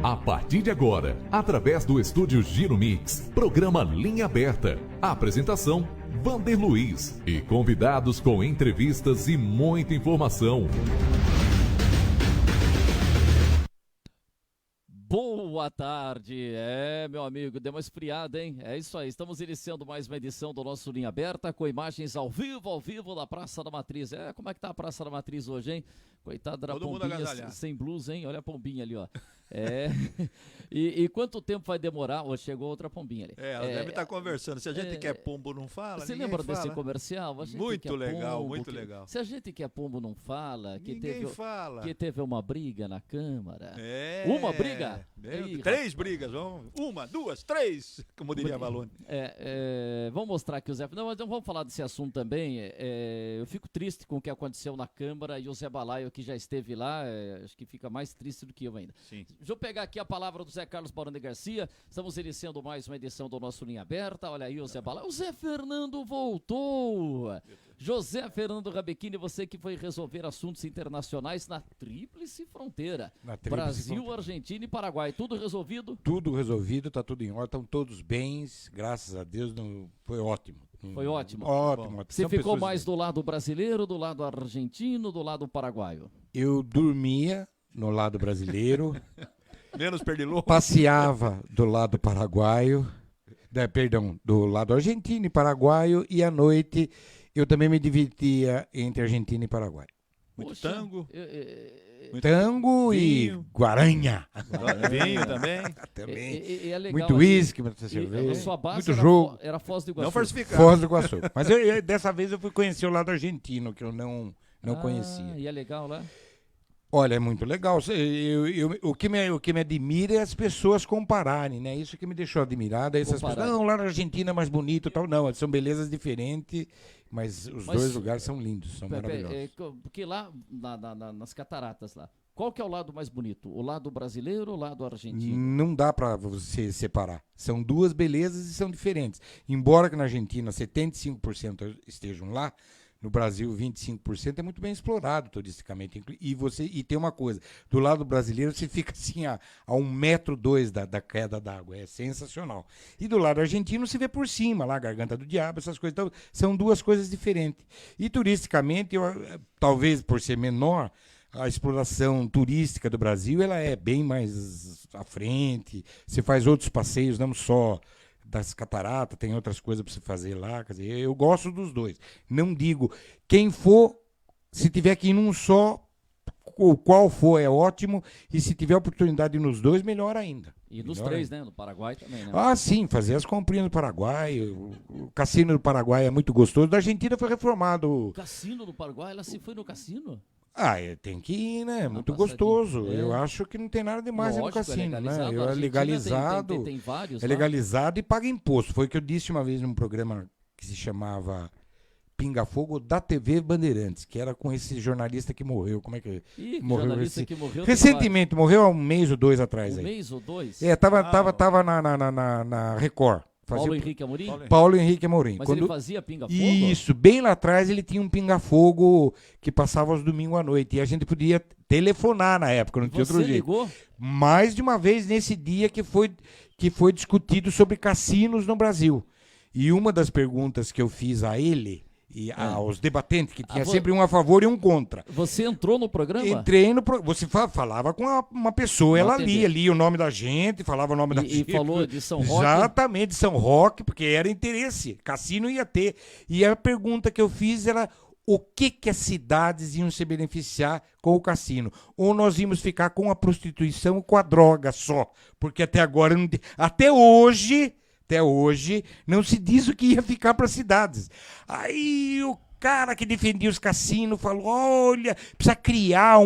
A partir de agora, através do estúdio Giro Mix, programa Linha Aberta. Apresentação, Vander Luiz. E convidados com entrevistas e muita informação. Boa tarde, meu amigo, deu uma esfriada, hein? É isso aí, estamos iniciando mais uma edição do nosso Linha Aberta, com imagens ao vivo da Praça da Matriz. Como é que tá a Praça da Matriz hoje, hein? Coitada da Pombinha sem blusa, hein? Olha a Pombinha ali, ó. E quanto tempo vai demorar? Chegou outra Pombinha ali. Ela deve estar conversando. Se a gente quer pombo, não fala. Você lembra desse comercial? Muito legal, muito legal. Se a gente quer pombo, não fala. Ninguém fala. Que teve uma briga na Câmara. Uma briga? Três brigas. Uma, duas, três, como diria Valone. Vamos mostrar aqui o Zé. Não, mas vamos falar desse assunto também. Eu fico triste com o que aconteceu na Câmara e o Zé Balaio, que já esteve lá, acho que fica mais triste do que eu ainda. Sim. Deixa eu pegar aqui a palavra do Zé Carlos Barone Garcia. Estamos iniciando mais uma edição do nosso Linha Aberta. Olha aí o Zé Balaio. O Zé Fernando voltou. José Fernando Rabechini, você que foi resolver assuntos internacionais na Tríplice Fronteira. Brasil, Argentina e Paraguai. Tudo resolvido? Tudo resolvido, tá tudo em ordem, estão todos bens, graças a Deus, foi ótimo. Foi ótimo? Ótimo. Você ficou mais do lado brasileiro, do lado argentino, do lado paraguaio? Eu dormia no lado brasileiro. Menos pernilongo. Passeava do lado paraguaio, do lado argentino e paraguaio, e à noite eu também me divertia entre Argentina e Paraguai. Muito tango. Tango e guaranha. Vinho também. Também. É legal, muito uísque, muita cerveja. Sua base muito jogo. Era Foz do Iguaçu. Não falsificado. Foz do Iguaçu. Mas dessa vez eu fui conhecer o lado argentino, que eu não conhecia. E é legal lá? Olha, é muito legal. O que me admira é as pessoas compararem, né? Isso que me deixou admirado. Essas pessoas, não, lá na Argentina é mais bonito e tal. Não, são belezas diferentes, mas os dois lugares são lindos, são maravilhosos. Porque lá, nas cataratas lá, qual que é o lado mais bonito? O lado brasileiro ou o lado argentino? Não dá para você separar. São duas belezas e são diferentes. Embora que na Argentina 75% estejam lá, no Brasil, 25% é muito bem explorado turisticamente. E tem uma coisa, do lado brasileiro você fica assim a 1,2 m da queda d'água, é sensacional. E do lado argentino se vê por cima, lá a Garganta do Diabo, essas coisas. Então, são duas coisas diferentes. E turisticamente, talvez por ser menor, a exploração turística do Brasil ela é bem mais à frente. Você faz outros passeios, não só das cataratas, tem outras coisas para você fazer lá. Quer dizer, eu gosto dos dois. Não digo, quem for, se tiver que ir num só, o qual for é ótimo, e se tiver oportunidade de ir nos dois, melhor ainda. E nos três, né? No Paraguai também, né? Ah, sim, fazer as comprinhas no Paraguai. O cassino do Paraguai é muito gostoso. Da Argentina foi reformado. O cassino do Paraguai, ela se foi no cassino? Tem que ir, né? É muito gostoso. Eu acho que não tem nada demais no cassino, né? É legalizado. Tem vários. É legalizado e paga imposto. Foi o que eu disse uma vez num programa que se chamava Pinga Fogo da TV Bandeirantes, que era com esse jornalista que morreu. Como é que morreu? Que morreu recentemente, morreu há um mês ou dois atrás. Mês ou dois? Tava na Record. Paulo Henrique Amorim? Paulo Henrique Amorim. Mas ele fazia pinga-fogo? Isso, bem lá atrás ele tinha um pinga-fogo que passava aos domingos à noite. E a gente podia telefonar na época, não tinha outro jeito. Você ligou? Mais de uma vez nesse dia que foi discutido sobre cassinos no Brasil. E uma das perguntas que eu fiz a ele e aos debatentes, que tinha sempre um a favor e um contra. Você entrou no programa? Entrei no programa. Você falava com uma pessoa, ela lia o nome da gente, falava o nome da gente. E falou de São Roque? Exatamente, de São Roque, porque era interesse. Cassino ia ter. E a pergunta que eu fiz era o que as cidades iam se beneficiar com o cassino. Ou nós íamos ficar com a prostituição ou com a droga só. Porque até agora, até hoje, não se diz o que ia ficar para as cidades. Aí o cara que defendia os cassinos falou, olha, precisa criar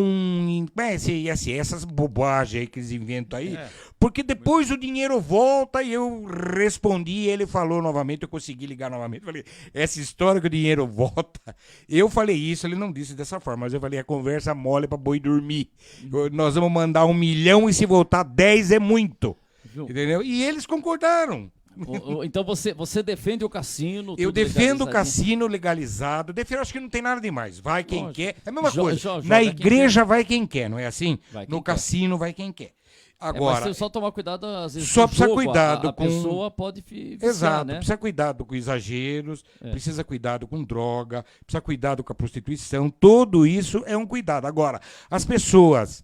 essas bobagens aí que eles inventam aí, porque depois o dinheiro volta. E eu respondi, ele falou novamente, eu consegui ligar novamente, falei, essa história que o dinheiro volta, eu falei isso, ele não disse dessa forma, mas eu falei, a conversa mole para boi dormir. Nós vamos mandar 1 milhão e se voltar 10 é muito. Entendeu? E eles concordaram. Então você defende o cassino? Eu defendo o cassino legalizado. Acho que não tem nada demais. Vai quem quer. É a mesma coisa. Na igreja vai quem quer, não é assim? No cassino vai quem quer. Agora, mas só tomar cuidado, às vezes, só no precisa jogo, cuidado a com... pessoa pode viciar, Exato, né? precisa cuidado com exageros, precisa cuidado com droga, precisa cuidado com a prostituição, tudo isso é um cuidado. Agora, as pessoas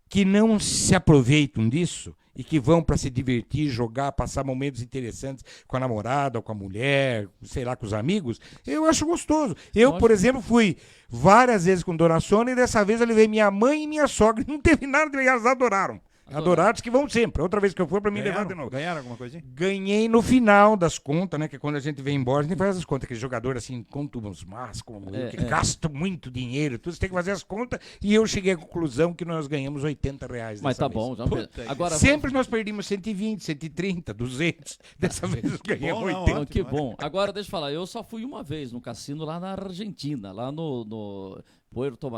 que não se aproveitam disso e que vão para se divertir, jogar, passar momentos interessantes com a namorada, ou com a mulher, sei lá, com os amigos, eu acho gostoso. Eu, por exemplo, fui várias vezes com Dona Sônia e dessa vez eu levei minha mãe e minha sogra. Não teve nada, elas adoraram. Adorados que vão sempre. Outra vez que eu for, pra mim levar de novo. Ganharam alguma coisinha? Ganhei no final das contas, né? Que quando a gente vem embora, a gente faz as contas. Aquele jogador assim, conta uns mas, como eu, que gasta muito dinheiro, tudo. Você tem que fazer as contas. E eu cheguei à conclusão que nós ganhamos R$80. Mas tá vez. bom. Já... Agora, Sempre nós perdimos 120, 130, 200. Dessa vez ganhamos 80. Não, que bom. Agora, deixa eu falar. Eu só fui uma vez no cassino lá na Argentina, lá no Porto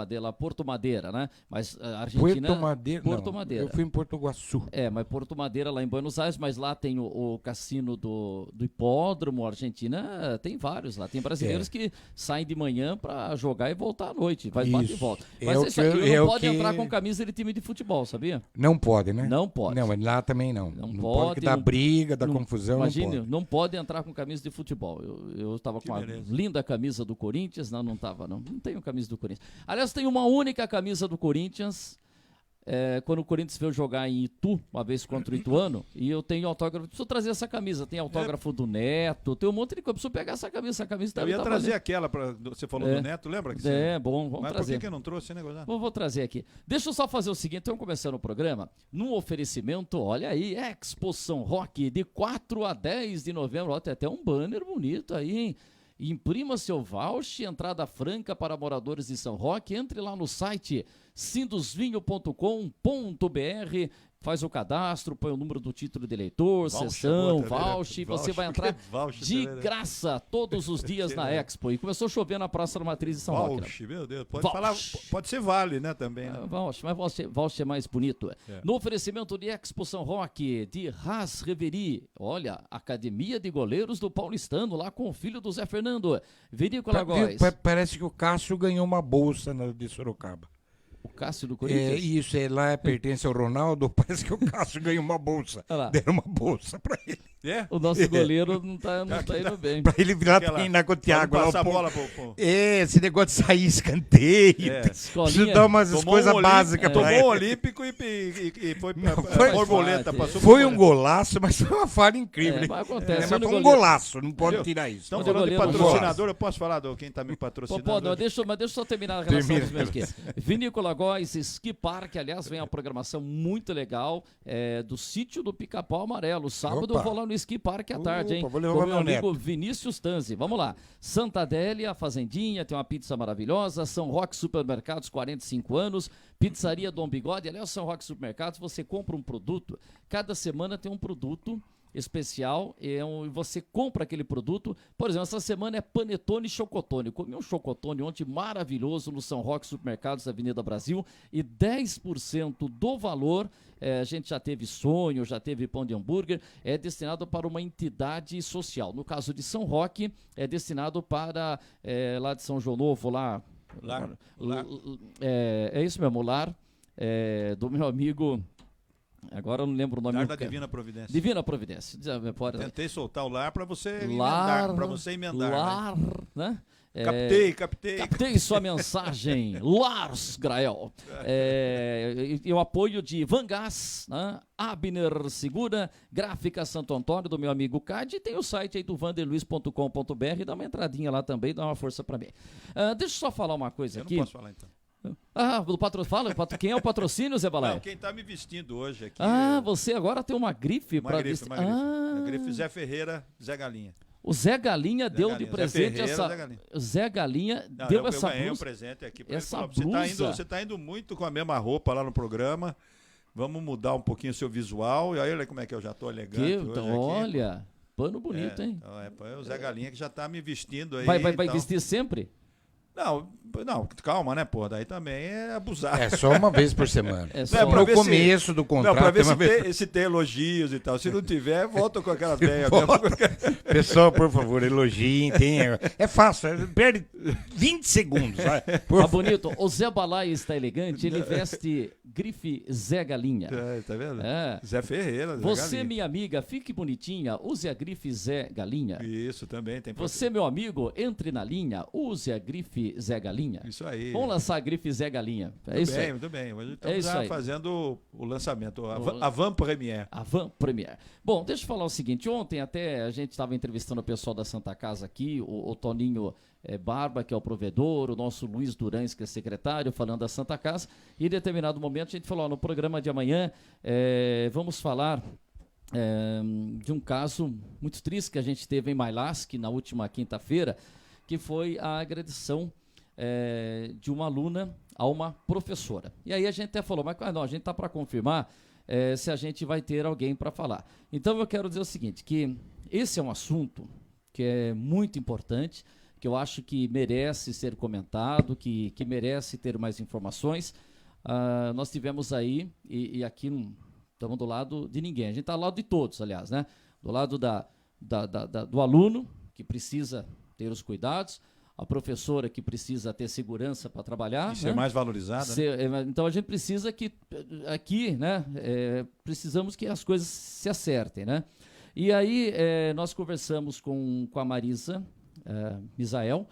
Madeira, né? Mas a Argentina... Porto Madeira. Eu fui em Porto Iguaçu. Mas Porto Madeira lá em Buenos Aires, mas lá tem o cassino do hipódromo. A Argentina tem vários lá. Tem brasileiros que saem de manhã pra jogar e voltar à noite. Vai bate e volta. Mas isso aqui não pode entrar com camisa de time de futebol, sabia? Não pode, né? Não pode. Não, mas lá também não. Não pode, que dá briga, dá confusão, imagine, não pode. Não pode entrar com camisa de futebol. Eu estava com a linda camisa do Corinthians. Não estava, não. Não tenho camisa do Corinthians. Aliás, tem uma única camisa do Corinthians, quando o Corinthians veio jogar em Itu, uma vez contra o Ituano, e eu tenho autógrafo, preciso trazer essa camisa, tem autógrafo do Neto, tem um monte de coisa, preciso pegar essa camisa Eu ia trazer aquela, você falou do Neto, lembra? Que bom, vamos Mas trazer. Por que eu não trouxe esse negócio? Vou trazer aqui. Deixa eu só fazer o seguinte, estamos começando o programa, num oferecimento, olha aí, Expo São Roque, de 4 a 10 de novembro, ó, tem até um banner bonito aí, hein? Imprima seu voucher, entrada franca para moradores de São Roque. Entre lá no site sindusvinho.com.br, faz o cadastro, põe o número do título de eleitor, sessão, voucher, e você vai entrar de graça todos os dias na Expo. E começou a chover na Praça da Matriz de São Roque. Voucher, meu Deus, pode ser vale, né, também. Né? Voucher, mas voucher é mais bonito. No oferecimento de Expo São Roque, de Haas Reveri, olha, Academia de Goleiros do Paulistano, lá com o filho do Zé Fernando, Vinícola Góes. Parece que o Cássio ganhou uma bolsa de Sorocaba. O Cássio do Corinthians? Isso, lá pertence ao Ronaldo, parece que o Cássio ganhou uma bolsa. Deram uma bolsa pra ele. O nosso goleiro não tá indo bem. Pra ele virar treinar com o Thiago. Passar a bola pro... Esse negócio de sair escanteio. Precisa dar umas coisas básicas pra ele. Tomou o Olímpico e foi borboleta. Foi um golaço, mas foi uma falha incrível. Mas acontece. Mas foi um golaço, não pode tirar isso. Estamos falando de patrocinador, eu posso falar de quem tá me patrocinando? Pode, mas deixa eu só terminar a relação dos meus aqui. Vinícola Góes, Ski Park, aliás, vem uma programação muito legal do Sítio do Pica-Pau Amarelo. Sábado eu vou lá no Ski Park à tarde, hein? Vou levar com meu neto. amigo Vinícius Tanzi. Vamos lá. Santa Adélia, Fazendinha, tem uma pizza maravilhosa. São Roque Supermercados, 45 anos. Pizzaria Dom Bigode. Aliás, São Roque Supermercados, você compra um produto. Cada semana tem um produto especial e você compra aquele produto. Por exemplo, essa semana é panetone e chocotone. Comi um chocotone ontem maravilhoso no São Roque Supermercados, Avenida Brasil, e 10% do valor, a gente já teve sonho, já teve pão de hambúrguer, é destinado para uma entidade social. No caso de São Roque, é destinado para lá de São João Novo, lá. É isso mesmo, o lar do meu amigo. Agora eu não lembro o nome. Lar da Divina Providência. Divina Providência. Tentei soltar o lar para você emendar. Lar, né? Captei sua mensagem, Lars Grael. E o apoio de Vangás, né? Abner Segura, Gráfica Santo Antônio, do meu amigo Cade, e tem o site aí do vanderluiz.com.br, dá uma entradinha lá também, dá uma força para mim. Deixa eu só falar uma coisa aqui. Eu não posso falar então. Quem é o patrocínio, Zé Balai? Não, quem tá me vestindo hoje aqui. Você agora tem uma grife para vestir. A grife Zé Ferreira, Zé Galinha. O Zé Galinha deu de presente essa. Zé Galinha deu essa blusa. Eu ganhei um presente aqui. Essa blusa. Você tá indo muito com a mesma roupa lá no programa. Vamos mudar um pouquinho o seu visual. E aí, olha como é que eu já tô elegante hoje aqui. Olha, pano bonito, hein? Então, o Zé Galinha que já tá me vestindo aí. Vai vestir sempre? Não, calma, né, pô? Daí também é abusar. É só uma vez por semana. É Não, só pra No ver se- começo do Não, contrato. pra ver tem uma vez- se tem elogios e tal. Se não tiver, volta com aquela velha. Pessoal, por favor, elogiem. É fácil, perde 20 segundos. Vai. Tá bonito. O Zé Balai está elegante, ele veste grife Zé Galinha. Tá vendo? É. Zé Ferreira. Zé Você, Galinha. minha amiga, fique bonitinha, use a grife Zé Galinha. Isso também tem. Você, meu amigo, entre na linha, use a grife Zé Galinha. Isso aí. Vamos lançar a grife Zé Galinha. É Muito isso bem, aí. muito bem. Hoje É estamos isso já aí. fazendo o lançamento, a Van Premiere. Avant Premier. Bom, deixa eu falar o seguinte, ontem até a gente estava entrevistando o pessoal da Santa Casa aqui, o Toninho Barba, que é o provedor, o nosso Luiz Durães, que é secretário, falando da Santa Casa, e em determinado momento a gente falou, no programa de amanhã vamos falar de um caso muito triste que a gente teve em Mailasc na última quinta-feira, que foi a agressão de uma aluna a uma professora. E aí a gente até falou, mas não, a gente está para confirmar se a gente vai ter alguém para falar. Então eu quero dizer o seguinte, que esse é um assunto que é muito importante, que eu acho que merece ser comentado, que merece ter mais informações. Nós tivemos aí, e aqui não estamos do lado de ninguém, a gente está ao lado de todos, aliás, né? Do lado do aluno, que precisa ter os cuidados, a professora que precisa ter segurança para trabalhar. E ser mais valorizada. Né? Então a gente precisa que aqui, né? Precisamos que as coisas se acertem, né? E aí nós conversamos com a Marisa Misael,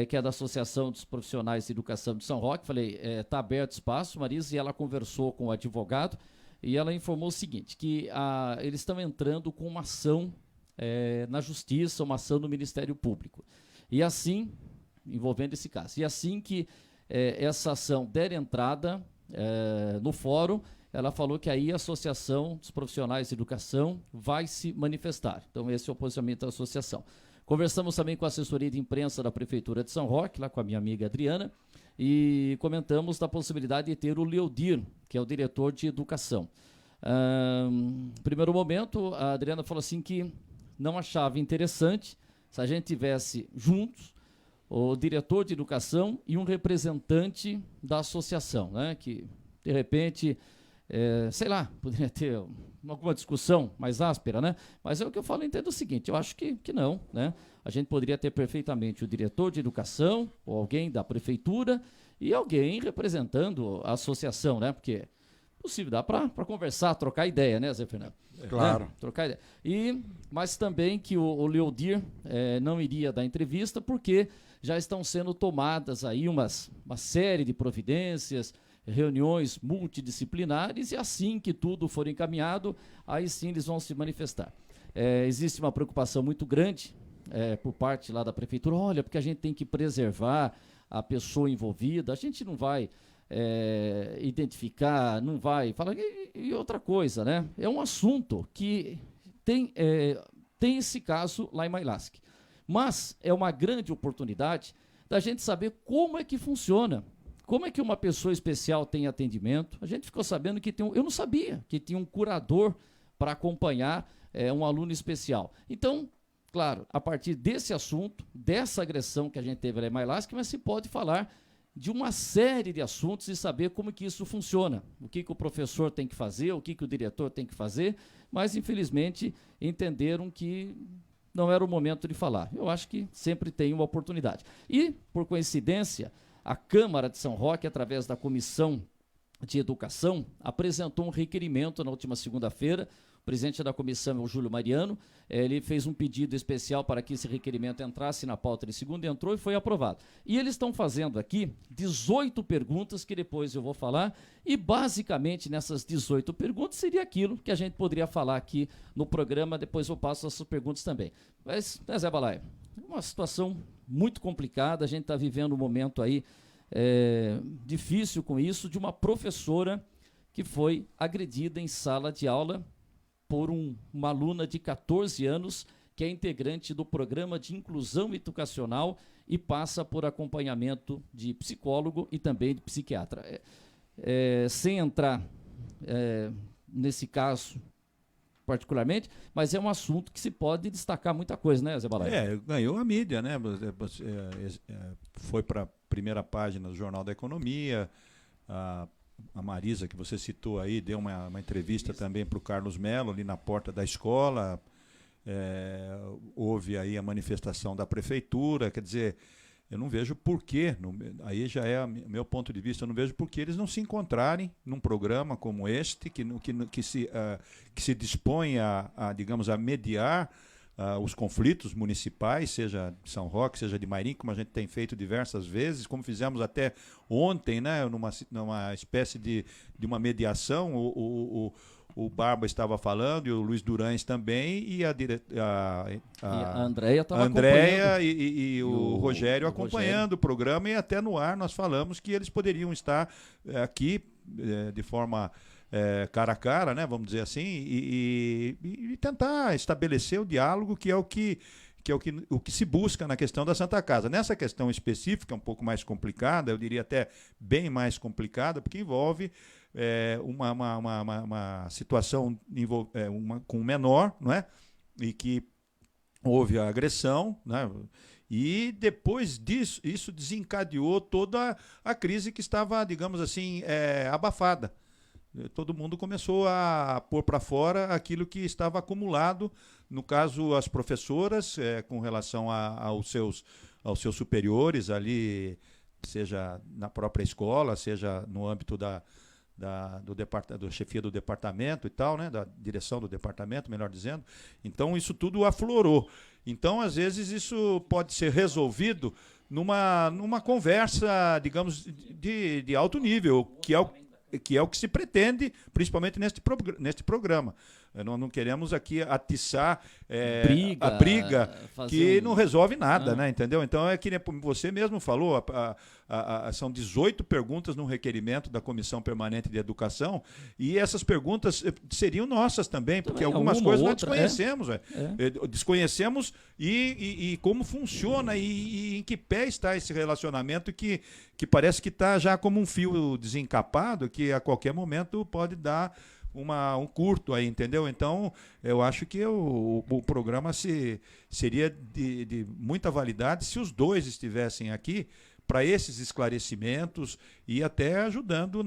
que é da Associação dos Profissionais de Educação de São Roque. Falei, está aberto espaço, Marisa, e ela conversou com o advogado e ela informou o seguinte, que eles estão entrando com uma ação na Justiça, uma ação no Ministério Público. E assim, envolvendo esse caso, e assim que essa ação der entrada no fórum, ela falou que aí a Associação dos Profissionais de Educação vai se manifestar. Então esse é o posicionamento da associação. Conversamos também com a assessoria de imprensa da Prefeitura de São Roque, lá com a minha amiga Adriana, e comentamos da possibilidade de ter o Leodir, que é o diretor de educação. No primeiro momento, a Adriana falou assim que não achava interessante se a gente tivesse juntos o diretor de educação e um representante da associação, né? Que, de repente, sei lá, poderia ter alguma discussão mais áspera, né? Mas é o que eu falo, entendo o seguinte, eu acho que não, né? A gente poderia ter perfeitamente o diretor de educação, ou alguém da prefeitura, e alguém representando a associação, né? Porque é possível, dá para conversar, trocar ideia, né, Zé Fernando? Claro. Né? Trocar ideia. Mas também que o Leodir não iria dar entrevista, porque já estão sendo tomadas aí uma série de providências, reuniões multidisciplinares, e assim que tudo for encaminhado, aí sim eles vão se manifestar. Existe uma preocupação muito grande por parte lá da prefeitura, olha, porque a gente tem que preservar a pessoa envolvida, a gente não vai identificar, não vai falar. E outra coisa, né? É um assunto que tem esse caso lá em Mailasc, mas é uma grande oportunidade da gente saber como é que funciona. Como é que uma pessoa especial tem atendimento? A gente ficou sabendo que eu não sabia que tinha um curador para acompanhar um aluno especial. Então, claro, a partir desse assunto, dessa agressão que a gente teve lá em Mailasc, mas se pode falar de uma série de assuntos e saber como que isso funciona, o que o professor tem que fazer, o que o diretor tem que fazer, mas infelizmente entenderam que não era o momento de falar. Eu acho que sempre tem uma oportunidade. E, por coincidência, a Câmara de São Roque, através da Comissão de Educação, apresentou um requerimento na última segunda-feira. O presidente da comissão, o Júlio Mariano, ele fez um pedido especial para que esse requerimento entrasse na pauta de segunda, entrou e foi aprovado. E eles estão fazendo aqui 18 perguntas, que depois eu vou falar, e basicamente nessas 18 perguntas seria aquilo que a gente poderia falar aqui no programa, depois eu passo essas perguntas também. Mas, né, Zé Balai, uma situação muito complicada, a gente está vivendo um momento aí difícil com isso, de uma professora que foi agredida em sala de aula por uma aluna de 14 anos, que é integrante do programa de inclusão educacional e passa por acompanhamento de psicólogo e também de psiquiatra. Sem entrar nesse caso particularmente, mas é um assunto que se pode destacar muita coisa, né, Zé Balai? Ganhou a mídia, né? Foi para a primeira página do Jornal da Economia. A Marisa, que você citou aí, deu uma entrevista também para o Carlos Melo, ali na porta da escola. Houve aí a manifestação da prefeitura, quer dizer, eu não vejo porquê, aí já é meu ponto de vista, eu não vejo porquê eles não se encontrarem num programa como este, que se dispõe digamos, a mediar os conflitos municipais, seja de São Roque, seja de Mairim, como a gente tem feito diversas vezes, como fizemos até ontem, né, numa espécie de uma mediação. O Barba estava falando, e o Luiz Durães também, e a Andréia estava acompanhando. E o Rogério acompanhando o programa, e até no ar nós falamos que eles poderiam estar aqui de forma cara a cara, né, vamos dizer assim, e tentar estabelecer o diálogo, que é o que se busca na questão da Santa Casa. Nessa questão específica, um pouco mais complicada, eu diria até bem mais complicada, porque envolve uma situação com um menor, não é? E que houve a agressão, né? E depois disso, isso desencadeou toda a crise que estava, digamos assim, abafada. Todo mundo começou a pôr para fora aquilo que estava acumulado, no caso as professoras, com relação aos seus superiores ali, seja na própria escola, seja no âmbito da chefia do departamento e tal, né, da direção do departamento, melhor dizendo. Então isso tudo aflorou. Então, às vezes, isso pode ser resolvido numa conversa, digamos, de alto nível, que é o que se pretende, principalmente neste programa. Nós não queremos aqui atiçar a briga que não resolve nada, né? Entendeu? Então, é que você mesmo falou, são 18 perguntas no requerimento da Comissão Permanente de Educação, e essas perguntas seriam nossas também, porque algumas coisas nós desconhecemos. Desconhecemos e como funciona e em que pé está esse relacionamento que parece que está já como um fio desencapado, que a qualquer momento pode dar um curto aí, entendeu? Então, eu acho que o programa seria de muita validade se os dois estivessem aqui para esses esclarecimentos e até ajudando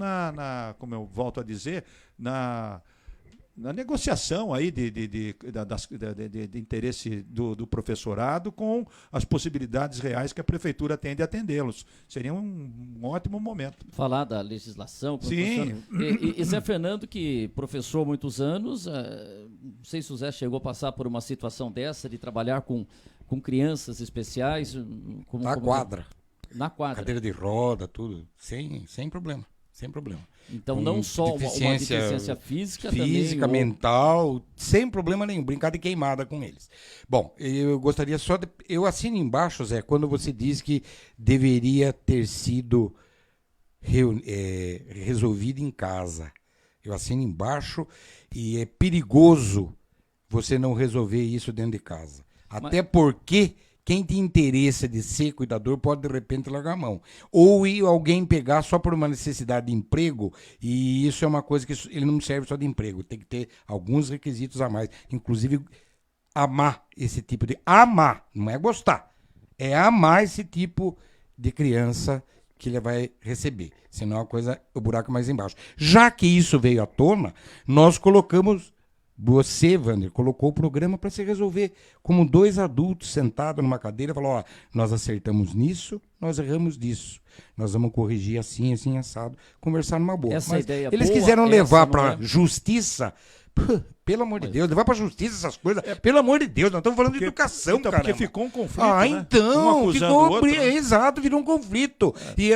como eu volto a dizer, na negociação aí de interesse do professorado com as possibilidades reais que a prefeitura tem de atendê-los. Seria um ótimo momento. Falar da legislação. Sim. E Zé Fernando, que professor há muitos anos, não sei se o Zé chegou a passar por uma situação dessa, de trabalhar com crianças especiais. Quadra. Na quadra. Cadeira de roda, tudo. Sem problema. Sem problema. Então, não só uma deficiência física, também, mental, sem problema nenhum, brincar de queimada com eles. Bom, eu gostaria só de... Eu assino embaixo, Zé, quando você diz que deveria ter sido resolvido em casa. Eu assino embaixo, e é perigoso você não resolver isso dentro de casa. Até porque... Quem tem interesse de ser cuidador pode, de repente, largar a mão. Ou ir alguém pegar só por uma necessidade de emprego, e isso é uma coisa que ele não serve só de emprego. Tem que ter alguns requisitos a mais. Inclusive, amar esse tipo de... Amar, não é gostar. É amar esse tipo de criança que ele vai receber. Senão o buraco é mais embaixo. Já que isso veio à tona, nós colocamos... Você, Wander, colocou o programa para se resolver como dois adultos sentados numa cadeira e falou, nós acertamos nisso, nós erramos disso. Nós vamos corrigir assim, assim, assado, conversar numa boa. Essa Mas ideia eles boa, quiseram levar para justiça. Pelo amor de Deus, levar para justiça essas coisas. Pelo amor de Deus, nós estamos falando de educação, cara. Porque ficou um conflito, então, um acusando o outro, né? Exato, virou um conflito. E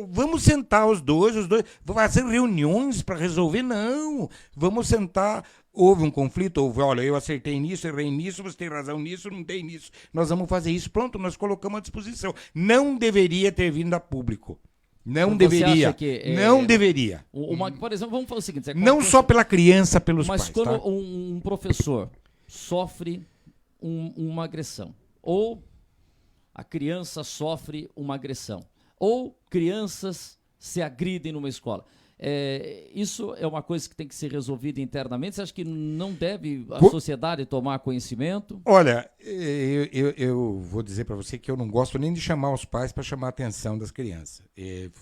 vamos sentar os dois, vamos fazer reuniões para resolver? Não, vamos sentar. Houve um conflito, olha, eu acertei nisso, errei nisso, você tem razão nisso, não tem nisso. Nós vamos fazer isso, pronto, nós colocamos à disposição. Não deveria ter vindo a público. Não deveria. Não deveria. Por exemplo, vamos falar o seguinte. Não só pela criança, pelos pais. Mas quando um professor sofre uma agressão, ou a criança sofre uma agressão, ou crianças se agridem numa escola, Isso é uma coisa que tem que ser resolvida internamente? Você acha que não deve a Co- sociedade tomar conhecimento? Olha, eu vou dizer para você que eu não gosto nem de chamar os pais para chamar a atenção das crianças.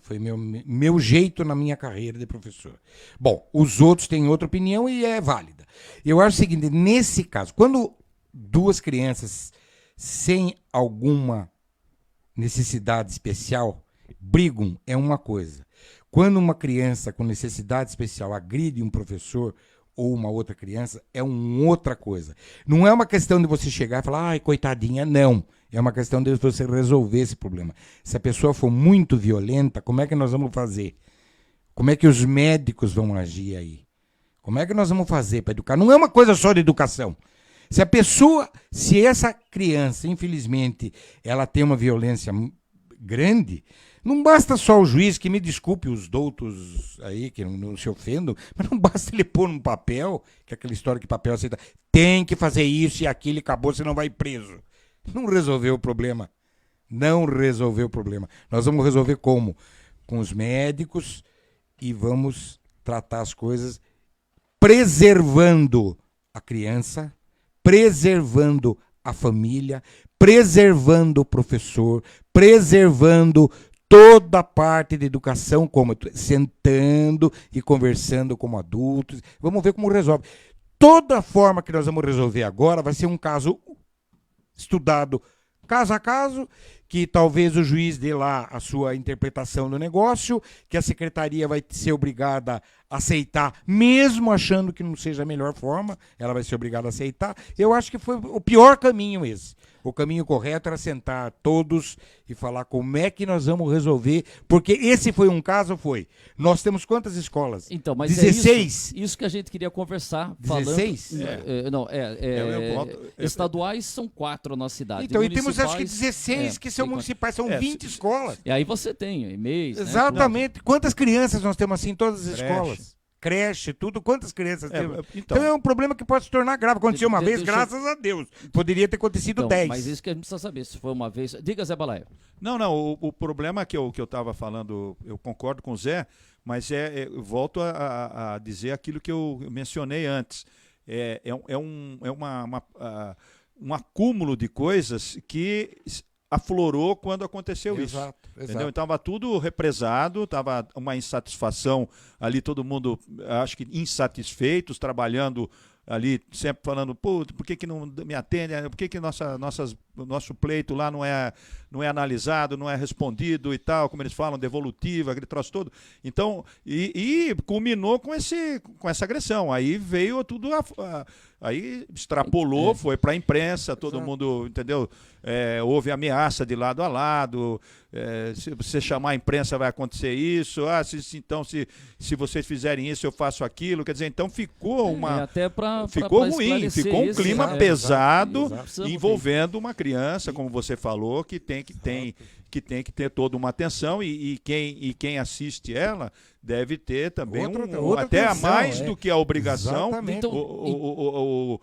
Foi meu jeito na minha carreira de professor. Bom, os outros têm outra opinião e é válida. Eu acho o seguinte, nesse caso, quando duas crianças sem alguma necessidade especial brigam, é uma coisa. Quando uma criança com necessidade especial agride um professor ou uma outra criança, é uma outra coisa. Não é uma questão de você chegar e falar, ai, coitadinha, não. É uma questão de você resolver esse problema. Se a pessoa for muito violenta, como é que nós vamos fazer? Como é que os médicos vão agir aí? Como é que nós vamos fazer para educar? Não é uma coisa só de educação. Se essa criança, infelizmente, ela tem uma violência grande, não basta só o juiz, que me desculpe os doutos aí, que não se ofendam, mas não basta ele pôr num papel, que é aquela história que papel aceita, tem que fazer isso e aquilo e acabou, senão vai preso. Não resolveu o problema. Não resolveu o problema. Nós vamos resolver como? Com os médicos e vamos tratar as coisas preservando a criança, preservando a família, preservando o professor, preservando toda a parte de educação, como sentando e conversando como adultos. Vamos ver como resolve. Toda forma que nós vamos resolver agora vai ser um caso estudado caso a caso, que talvez o juiz dê lá a sua interpretação do negócio, que a secretaria vai ser obrigada a aceitar, mesmo achando que não seja a melhor forma, ela vai ser obrigada a aceitar. Eu acho que foi o pior caminho esse. O caminho correto era sentar todos e falar como é que nós vamos resolver, porque esse foi um caso, nós temos quantas escolas? Então, mas 16? Isso que a gente queria conversar. 16? Estaduais são 4 na cidade. Então, e temos acho que 16 que são municipais, são 20 escolas. E aí você tem e-mails. Exatamente. Né? Quantas crianças nós temos assim em todas as escolas? Creche, tudo. Quantas crianças temos? Então é um problema que pode se tornar grave. Aconteceu uma vez, graças a Deus. Poderia ter acontecido 10. Mas isso que a gente precisa saber, se foi uma vez. Diga, Zé Balaio. Não, o problema que eu estava falando, eu concordo com o Zé, mas eu volto a dizer aquilo que eu mencionei antes. Um acúmulo de coisas que aflorou quando aconteceu isso. Exato. Entendeu? Então estava tudo represado, estava uma insatisfação ali, todo mundo, acho que insatisfeitos, trabalhando ali, sempre falando, pô, por que não me atende? Por que nosso pleito lá não é analisado, não é respondido e tal, como eles falam, devolutiva, aquele troço todo. Então, e culminou com essa agressão. Aí veio tudo, aí extrapolou, foi para a imprensa, todo mundo, entendeu? Houve ameaça de lado a lado, se você chamar a imprensa vai acontecer isso, se vocês fizerem isso eu faço aquilo, quer dizer, então ficou ficou ruim, ficou um clima pesado, envolvendo uma criança, como você falou, que tem que ter toda uma atenção e quem assiste ela deve ter também outra até atenção, mais do que a obrigação, Exatamente. o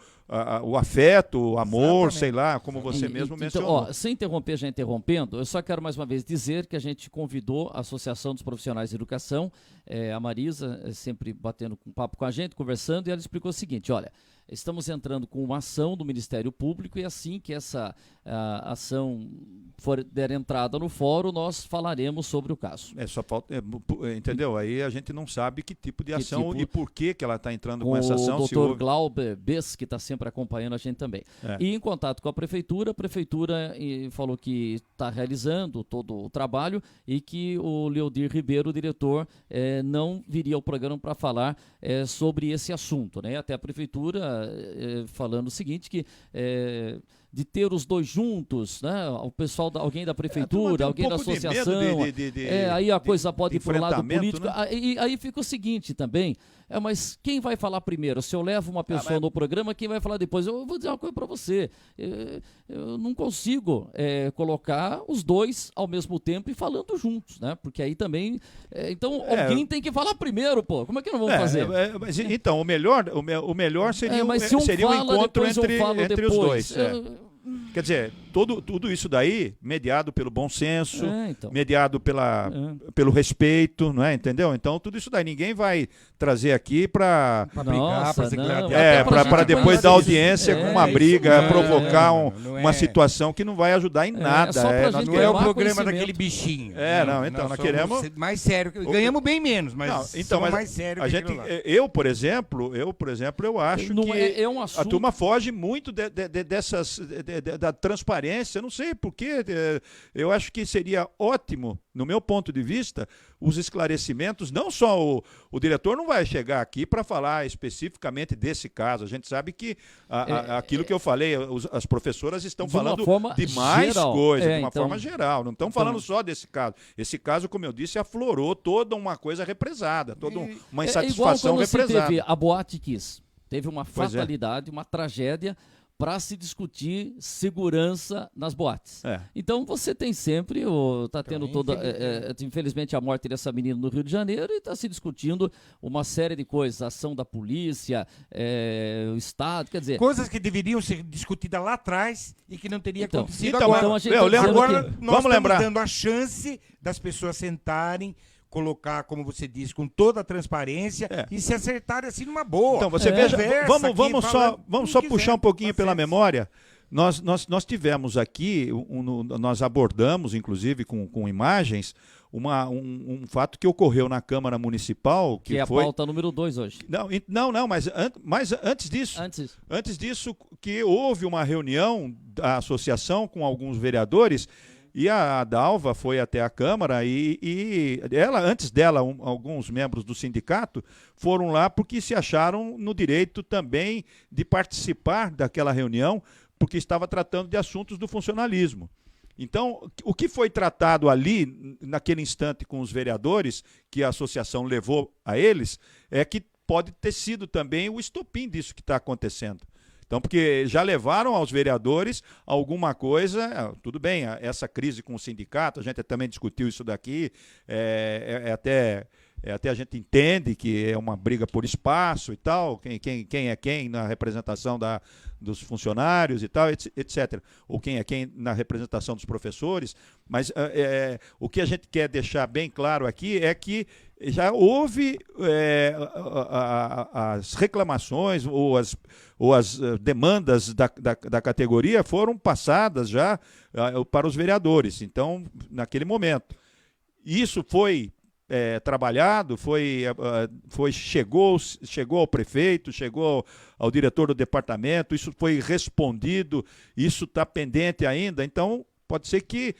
afeto, o amor, sei lá, como você mesmo mencionou. Então, sem interromper, já interrompendo, eu só quero mais uma vez dizer que a gente convidou a Associação dos Profissionais de Educação, a Marisa, sempre batendo um papo com a gente, conversando, e ela explicou o seguinte, olha, estamos entrando com uma ação do Ministério Público e assim que essa ação der entrada no fórum, nós falaremos sobre o caso. Só falta, entendeu? Aí a gente não sabe que tipo de ação e por que ela está entrando com essa ação. O doutor Glauber Bess, que está sempre acompanhando a gente também. E em contato com a prefeitura falou que está realizando todo o trabalho e que o Leodir Ribeiro, o diretor, não viria ao programa para falar sobre esse assunto, né? Até a prefeitura falando o seguinte, que de ter os dois juntos, né? O pessoal, alguém da prefeitura, alguém da associação, aí a coisa pode ir para o lado político. Né? Aí fica o seguinte também, mas quem vai falar primeiro? Se eu levo uma pessoa no programa, quem vai falar depois? Eu vou dizer uma coisa para você, eu não consigo colocar os dois ao mesmo tempo e falando juntos, né? Porque aí também, então alguém tem que falar primeiro, pô, como é que não vamos fazer? Mas, então, o melhor seria, mas se um seria fala, um encontro depois entre os dois. Quer dizer, tudo isso daí, mediado pelo bom senso, Então. mediado pelo respeito, não é? Entendeu? Então, tudo isso daí. Ninguém vai trazer aqui para brigar, pra se gladiar. para depois dar audiência com uma briga, isso, provocar não é. uma situação que não vai ajudar em nada. só pra gente Não é o tomar programa conhecimento. daquele bichinho. Não, então, nós queremos... ser mais sério. Ganhamos bem menos, mas Não, então, somos mas mais sérios a que gente, aquilo lá. eu, por exemplo, eu acho Não que é um a assunto. turma foge muito da transparência. Eu não sei porquê. Eu acho que seria ótimo, no meu ponto de vista, os esclarecimentos. Não só o diretor não vai chegar aqui para falar especificamente desse caso. A gente sabe que aquilo que eu falei, as professoras estão De uma falando forma de mais geral. coisas, de uma Então, forma geral. Não estão falando só desse caso. Esse caso, como eu disse, aflorou toda uma coisa represada, toda uma insatisfação igual quando represada. se teve a Boate Kiss. Teve uma Pois é. fatalidade, uma tragédia para se discutir segurança nas boates. Então você tem sempre, está tendo infelizmente a morte dessa menina no Rio de Janeiro e está se discutindo uma série de coisas, a ação da polícia, o Estado, quer dizer... Coisas que deveriam ser discutidas lá atrás e que não teria acontecido então, agora. Então a gente eu lembro Agora que- nós vamos lembrar. estamos dando a chance das pessoas sentarem, colocar, como você disse, com toda a transparência e se acertarem assim numa boa. Então, você veja, Conversa aqui, vamos fala só o que puxar quiser, um pouquinho tá pela certo. memória. Nós tivemos aqui, nós abordamos, inclusive com imagens, um fato que ocorreu na Câmara Municipal, Que é a foi... pauta número 2 hoje. Não, mas antes disso, antes disso, que houve uma reunião da associação com alguns vereadores e a Dalva foi até a Câmara e ela, antes dela, alguns membros do sindicato foram lá porque se acharam no direito também de participar daquela reunião, porque estava tratando de assuntos do funcionalismo. Então, o que foi tratado ali, naquele instante com os vereadores, que a associação levou a eles, é que pode ter sido também o estopim disso que está acontecendo. Então, porque já levaram aos vereadores alguma coisa, tudo bem, essa crise com o sindicato, a gente também discutiu isso daqui, até a gente entende que é uma briga por espaço e tal, quem é quem na representação dos funcionários e tal, etc. Ou quem é quem na representação dos professores, mas o que a gente quer deixar bem claro aqui é que já houve as reclamações ou as demandas da categoria foram passadas já para os vereadores. Então, naquele momento. Isso foi trabalhado, chegou ao prefeito, chegou ao diretor do departamento, isso foi respondido, isso está pendente ainda. Então, pode ser que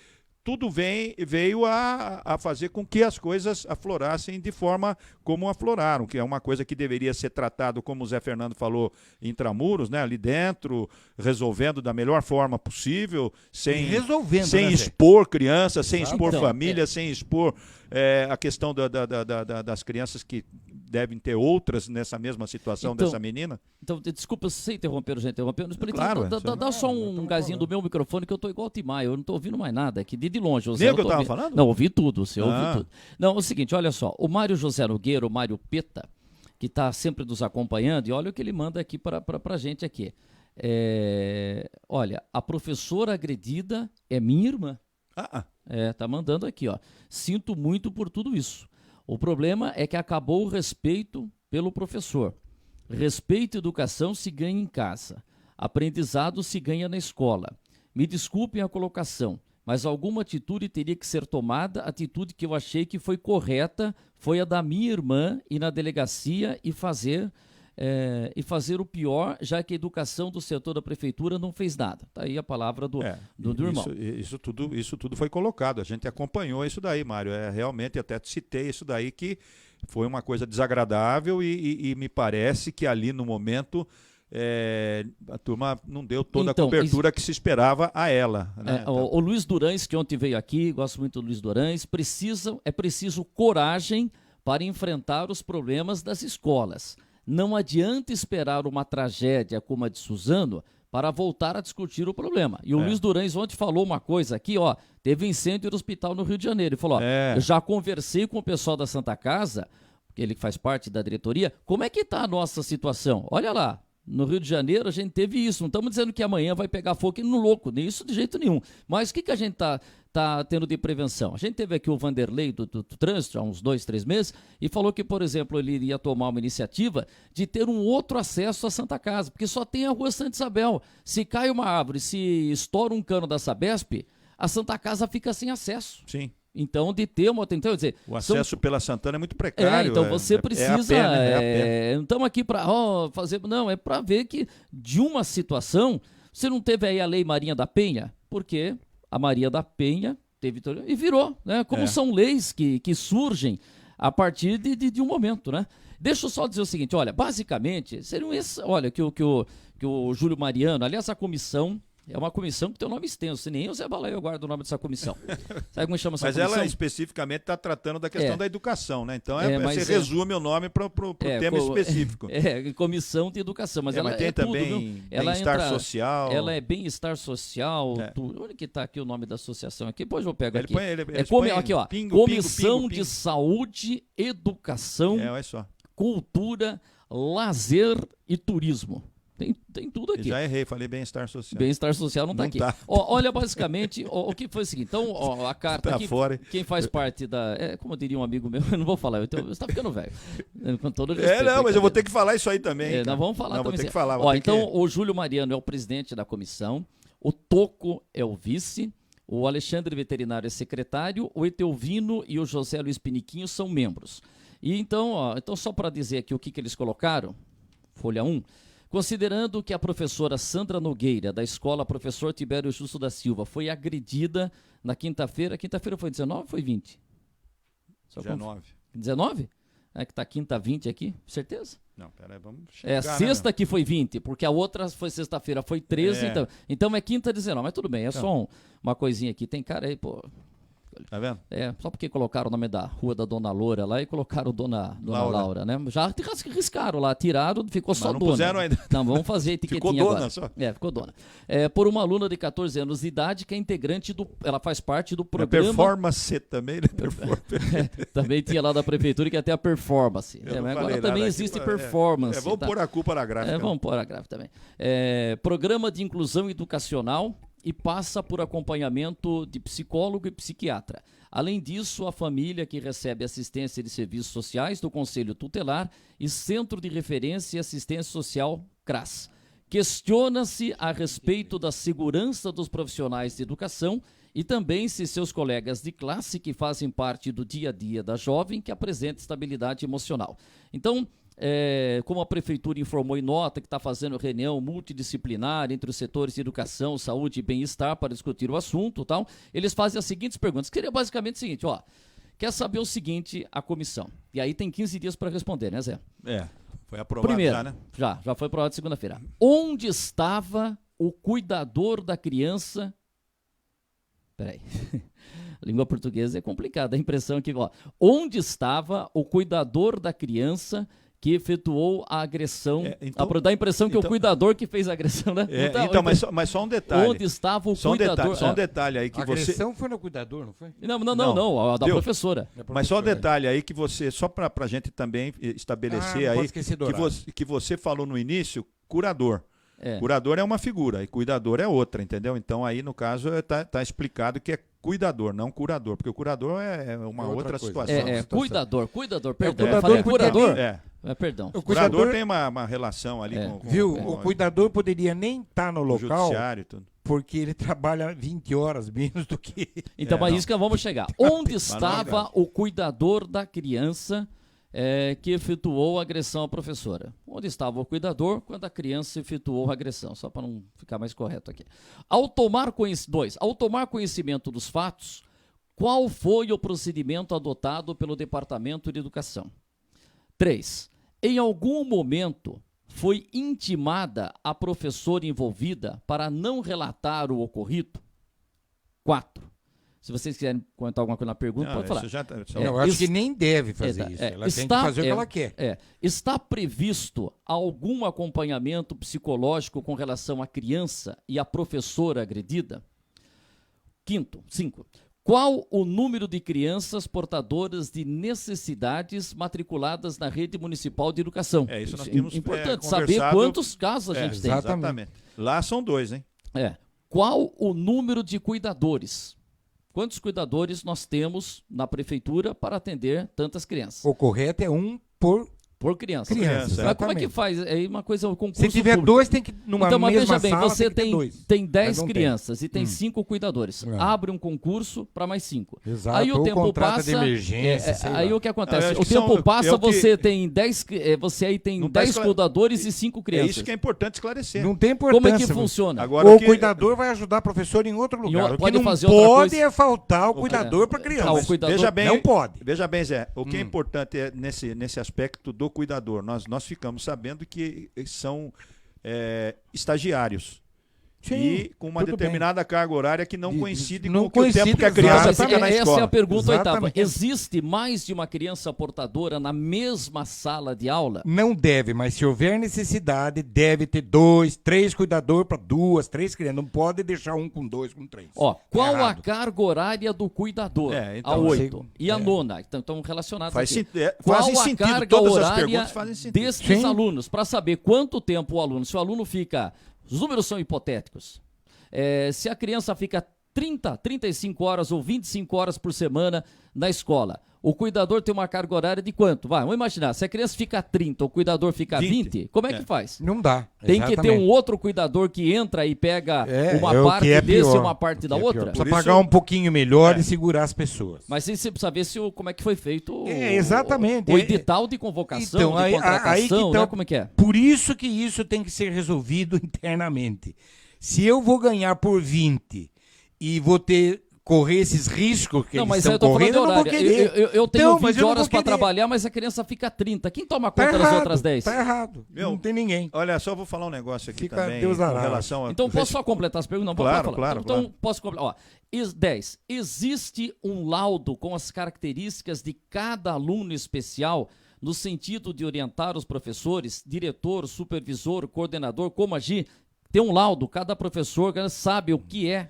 tudo veio a fazer com que as coisas aflorassem de forma como afloraram, que é uma coisa que deveria ser tratado, como o Zé Fernando falou, intramuros, né, ali dentro, resolvendo da melhor forma possível, sem expor crianças, sem expor família, sem expor a questão das crianças que devem ter outras nessa mesma situação dessa menina. Então, desculpa se interromper, já interrompendo. Claro, dá só um gazinho do meu microfone que eu estou igual o Timar, eu não estou ouvindo mais nada aqui, de longe. Nem o que eu estava falando? Não, ouvi tudo, você ouviu tudo. Não, é o seguinte, olha só, o Mário José Nogueira, o Mário Peta, que está sempre nos acompanhando, e olha o que ele manda aqui para a gente aqui. Olha, a professora agredida é minha irmã. Tá mandando aqui, ó. Sinto muito por tudo isso. O problema é que acabou o respeito pelo professor. Respeito e educação se ganha em casa. Aprendizado se ganha na escola. Me desculpem a colocação, mas alguma atitude teria que ser tomada. A atitude que eu achei que foi correta foi a da minha irmã ir na delegacia e fazer o pior, já que a educação do setor da prefeitura não fez nada. Está aí a palavra do irmão. Isso tudo foi colocado, a gente acompanhou isso daí, Mário. Realmente, até citei isso daí, que foi uma coisa desagradável e me parece que ali no momento a turma não deu toda a cobertura que se esperava a ela. Né? O Luiz Durães, que ontem veio aqui, gosto muito do Luiz Durães, é preciso coragem para enfrentar os problemas das escolas. Não adianta esperar uma tragédia como a de Suzano para voltar a discutir o problema. E o Luiz Durães ontem falou uma coisa aqui, ó, teve incêndio no hospital no Rio de Janeiro. Ele falou, eu já conversei com o pessoal da Santa Casa, porque ele faz parte da diretoria, como é que está a nossa situação? Olha lá, No Rio de Janeiro, a gente teve isso. Não estamos dizendo que amanhã vai pegar fogo no louco, nem isso de jeito nenhum. Mas o que a gente está tendo de prevenção? A gente teve aqui o Vanderlei do Trânsito há uns 2, 3 meses e falou que, por exemplo, ele iria tomar uma iniciativa de ter um outro acesso à Santa Casa, porque só tem a rua Santa Isabel. Se cai uma árvore, se estoura um cano da Sabesp, a Santa Casa fica sem acesso. Sim. Então, de ter uma... Então, dizer, O acesso pela Santana é muito precário. então você precisa... É a pé. Não estamos aqui para fazer... Não, é para ver que de uma situação... Você não teve aí a Lei Marinha da Penha? Porque a Maria da Penha teve... E virou, né? Como são leis que surgem a partir de um momento, né? Deixa eu só dizer o seguinte, olha, basicamente, seriam esses... Olha, que o Júlio Mariano... Aliás, a comissão... É uma comissão que tem um nome extenso, nem o Zé Balaio guarda o nome dessa comissão. Sabe como chama essa Mas comissão? ela especificamente está tratando da questão da educação, né? Então mas você resume o nome para o tema específico. Comissão de educação. Mas ela mas tem também tudo, viu? bem-estar social. Ela é bem-estar social. Onde que está aqui o nome da associação? Aqui, depois eu pego aqui. Aqui, ó. Comissão de Saúde, Educação, olha só. Cultura, Lazer e Turismo. Tem tudo aqui. Já errei, falei bem-estar social. Bem-estar social não está aqui. Tá. Olha, basicamente, o que foi o seguinte. Então, a carta tá aqui, fora. Quem faz parte da... como diria um amigo meu, eu não vou falar, você está ficando velho. Com todo respeito. Mas eu vou ter que falar isso aí também. Nós vamos falar também. Vou ter que falar. O Júlio Mariano é o presidente da comissão, o Toco é o vice, o Alexandre Veterinário é secretário, o Etelvino e o José Luiz Piniquinho são membros. E então só para dizer aqui o que eles colocaram, folha 1, considerando que a professora Sandra Nogueira, da escola Professor Tibério Justo da Silva, foi agredida na quinta-feira foi 19 ou foi 20? 19. 19? É que tá quinta 20 aqui, certeza? Não, peraí, vamos chegar, sexta que foi 20, porque a outra foi sexta-feira, foi 13, então é quinta 19, mas tudo bem, só uma coisinha aqui, tem cara aí, pô... Tá vendo? Só porque colocaram o nome da rua da Dona Loura lá e colocaram Dona Laura, né? Já riscaram lá, tiraram, ficou só não Dona. Puseram ainda. Não, vamos fazer a etiquetinha ficou Dona agora. Só. Ficou Dona. Por uma aluna de 14 anos de idade que é integrante ela faz parte do programa... Performance também, né? Também tinha lá da prefeitura que até a performance. Mas agora também existe performance. Vamos pôr a culpa na gráfica. Vamos pôr a gráfica também. Programa de inclusão educacional e passa por acompanhamento de psicólogo e psiquiatra. Além disso, a família que recebe assistência de serviços sociais do Conselho Tutelar e Centro de Referência e Assistência Social, CRAS. Questiona-se a respeito da segurança dos profissionais de educação e também se seus colegas de classe que fazem parte do dia a dia da jovem que apresenta estabilidade emocional. Então, como a prefeitura informou em nota que está fazendo reunião multidisciplinar entre os setores de educação, saúde e bem-estar para discutir o assunto, tal, eles fazem as seguintes perguntas, que seria basicamente o seguinte, quer saber o seguinte, a comissão, e aí tem 15 dias para responder, né, Zé? Foi aprovado. Primeiro, já, né? Já foi aprovado segunda-feira. Onde estava o cuidador da criança? Peraí, a língua portuguesa é complicada, a impressão é que, onde estava o cuidador da criança que efetuou a agressão, dá a impressão que é o cuidador que fez a agressão, né? Mas só um detalhe. Onde estava o cuidador? Só um detalhe aí que a agressão foi no cuidador, não foi? Não, a da professora. Mas só um detalhe aí que você, só para a gente também estabelecer aí, que você falou no início, curador. Curador é uma figura e cuidador é outra, entendeu? Então aí, no caso, tá explicado que é cuidador, não curador, porque o curador é uma outra situação. Cuidador, perdão. Curador. Perdão. O curador tem uma relação ali com o cuidador poderia nem estar no local, judiciário e tudo. Porque ele trabalha 20 horas menos do que... Então, mas isso que vamos chegar. Onde estava o cuidador da criança que efetuou a agressão à professora? Onde estava o cuidador quando a criança efetuou a agressão? Só para não ficar mais correto aqui. Ao tomar conhecimento dos fatos, qual foi o procedimento adotado pelo Departamento de Educação? 3. Em algum momento foi intimada a professora envolvida para não relatar o ocorrido? 4. Se vocês quiserem comentar alguma coisa na pergunta, pode falar. Eu acho que nem deve fazer isso. Ela tem que fazer o que ela quer. Está previsto algum acompanhamento psicológico com relação à criança e à professora agredida? 5. Qual o número de crianças portadoras de necessidades matriculadas na rede municipal de educação? Isso nós tínhamos importante saber conversado. quantos casos a gente tem. Exatamente. Lá são 2, hein? Qual o número de cuidadores? Quantos cuidadores nós temos na prefeitura para atender tantas crianças? O correto é um por criança. Criança, Mas como é que faz? É uma coisa, um concurso Se tiver público. 2, tem que numa Então, mas mesma veja bem, sala você tem que ter tem, 2. tem Mas 10 não tem. crianças e tem 5 cuidadores. É. Abre um concurso para mais 5. Exato, Aí o ou tempo contrata passa. de emergência, sei aí lá. o que acontece? Eu acho O que tempo são- passa, é o que- você tem 10. Você aí tem Não tá 10 cuidadores e 5 É crianças. isso que é importante esclarecer. Não tem importância. Como é que funciona? Agora, O o que- cuidador vai ajudar a professora em outro lugar. outro- O que pode não fazer outra pode coisa. é faltar o cuidador para Ah, criança. o cuidador- Veja bem, Não pode. Veja bem, Zé, o que é importante é nesse aspecto do cuidador. Nós ficamos sabendo que são estagiários. Sim, E com uma tudo determinada carga horária que não E- coincide não com o que o coincide, tempo que a exato. criança Mas fica na essa é escola. a pergunta oitava. Exatamente. Existe mais de uma criança portadora na mesma sala de aula? Não deve, mas se houver necessidade, deve ter 2, 3 cuidadores para 2, 3 crianças. Não pode deixar um com 2, com 3. Ó, qual a errado. carga horária do cuidador? Então, a 8. sei- E a nona? Então, estão relacionados Faz aqui. sen- é, Qual fazem a sentido, carga todas as horária perguntas fazem sentido. destes Sim. alunos? Para saber quanto tempo o aluno, se o aluno fica... Os números são hipotéticos. Se a criança fica 30, 35 horas ou 25 horas por semana na escola, o cuidador tem uma carga horária de quanto? Vamos imaginar, se a criança fica 30, o cuidador fica 20, como é que faz? Não dá. Tem que ter exatamente. um outro cuidador que entra e pega uma é o parte que é desse e pior, uma parte da o que é outra? pior. Precisa Por isso- pagar um pouquinho melhor e segurar as pessoas. Mas você precisa ver como é que foi feito Exatamente. o edital de convocação, Então, de aí contratação, que tá- né? Como é que é? Por isso que isso tem que ser resolvido internamente. Se eu vou ganhar por 20 e vou correr esses riscos que Não, eles mas estão eu tô falando correndo, de eu não vou horário. querer. Eu tenho Então, mas 20 eu não horas vou para querer. trabalhar, mas a criança fica 30. Quem toma Tá conta das errado, outras 10? Tá errado. Meu, Não tem ninguém. Olha, só vou falar um negócio aqui Fica também Deus com dará. relação a... Então, posso só completar as perguntas? Não, pode Claro, falar. claro, Então, claro. posso completar. Ó, 10. Existe um laudo com as características de cada aluno especial no sentido de orientar os professores, diretor, supervisor, coordenador, como agir? Tem um laudo, cada professor sabe o que é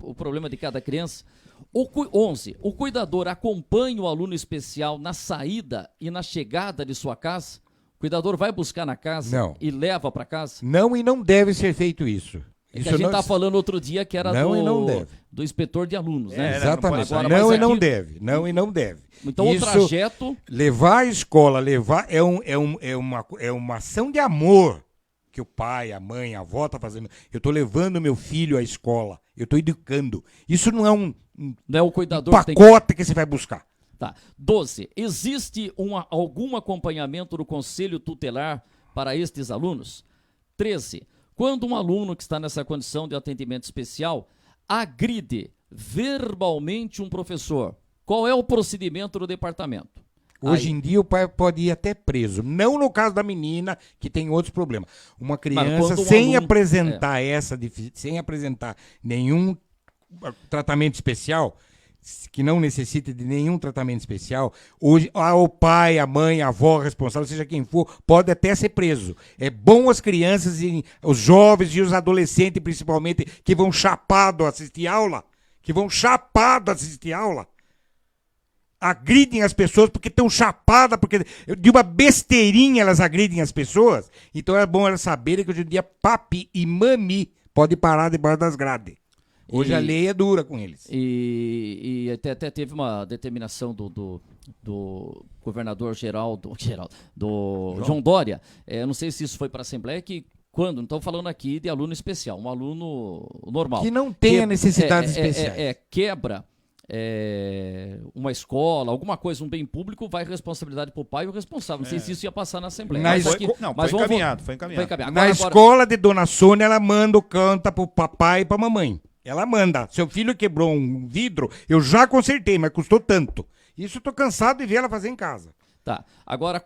o problema de cada criança. 11. O cuidador acompanha o aluno especial na saída e na chegada de sua casa? O cuidador vai buscar na casa Não. e leva para casa? Não, e não deve ser feito isso. É que Isso a gente não- estava falando outro dia que era Não, e não deve. do inspetor de alunos, né? Exatamente. Agora, Não, mas e não aqui- deve. Não, e não deve. Então Isso- o trajeto... Levar a escola, é uma ação de amor que o pai, a mãe, a avó tá fazendo. Eu tô levando meu filho à escola. Eu tô educando. Isso não é um Não é o cuidador que tem que... pacote que você vai buscar. Tá. 12. Existe algum acompanhamento do conselho tutelar para estes alunos? 13. Quando um aluno que está nessa condição de atendimento especial agride verbalmente um professor, qual é o procedimento do departamento? Hoje Aí. em dia o pai pode ir até preso. Não no caso da menina, que tem outros problemas. Uma criança quando um sem aluno- apresentar sem apresentar nenhum tratamento especial, que não necessita de nenhum tratamento especial, hoje o pai, a mãe, a avó responsável, seja quem for, pode até ser preso. É bom as crianças, os jovens e os adolescentes, principalmente, que vão chapado assistir aula, agridem as pessoas porque estão chapadas, porque de uma besteirinha elas agridem as pessoas. Então é bom elas saberem que hoje em dia papi e mami pode parar debaixo das grades. Hoje a lei é dura com eles. E até teve uma determinação do governador do João Dória. Eu não sei se isso foi para a Assembleia, que quando, não estamos falando aqui de aluno especial, um aluno normal. Que não tenha necessidades especiais. especiais. Quebra uma escola, alguma coisa, um bem público, vai responsabilidade para o pai e o responsável. Não sei se isso ia passar na Assembleia. Mas Foi aqui- não, mas foi vamos- encaminhado, foi Foi encaminhado. encaminhado. Na Agora- escola de Dona Sônia, ela manda o canta pro papai e pra mamãe. Ela manda. Seu filho quebrou um vidro, eu já consertei, mas custou tanto. Isso eu tô cansado de ver ela fazer em casa. Tá. Agora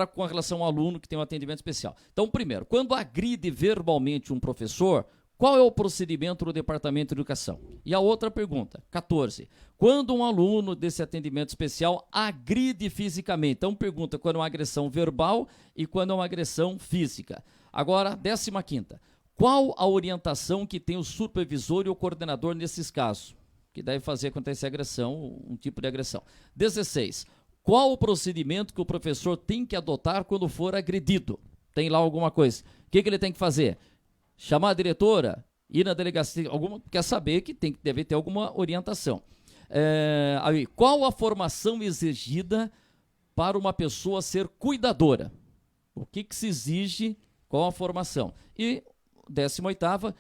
com relação ao aluno que tem um atendimento especial. Então, primeiro, quando agride verbalmente um professor, qual é o procedimento do Departamento de Educação? E a outra pergunta, 14. Quando um aluno desse atendimento especial agride fisicamente? Então, pergunta quando é uma agressão verbal e quando é uma agressão física. Agora, 15ª. Qual a orientação que tem o supervisor e o coordenador nesses casos? que deve fazer acontecer agressão, um tipo de agressão. 16. Qual o procedimento que o professor tem que adotar quando for agredido? Tem lá alguma coisa. O que ele tem que fazer? Chamar a diretora? Ir na delegacia? Quer saber que deve ter alguma orientação. Aí, qual a formação exigida para uma pessoa ser cuidadora? O que se exige? Qual a formação? E 18ª,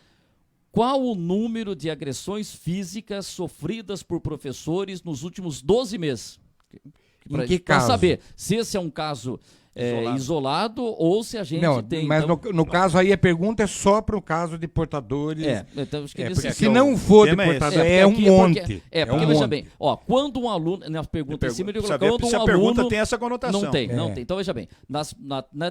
qual o número de agressões físicas sofridas por professores nos últimos 12 meses? Em que Para caso? saber se esse é um caso isolado ou se a gente tem... Mas então, no caso aí a pergunta é só para o caso de portadores. então acho que Porque nesse- se não for de tema é esse. portador, é um monte. Porque veja bem, quando um aluno, na pergunta em cima, ele colocou, Saber quando se um a pergunta aluno... tem essa conotação. Não tem, não É. tem. Então, veja bem, na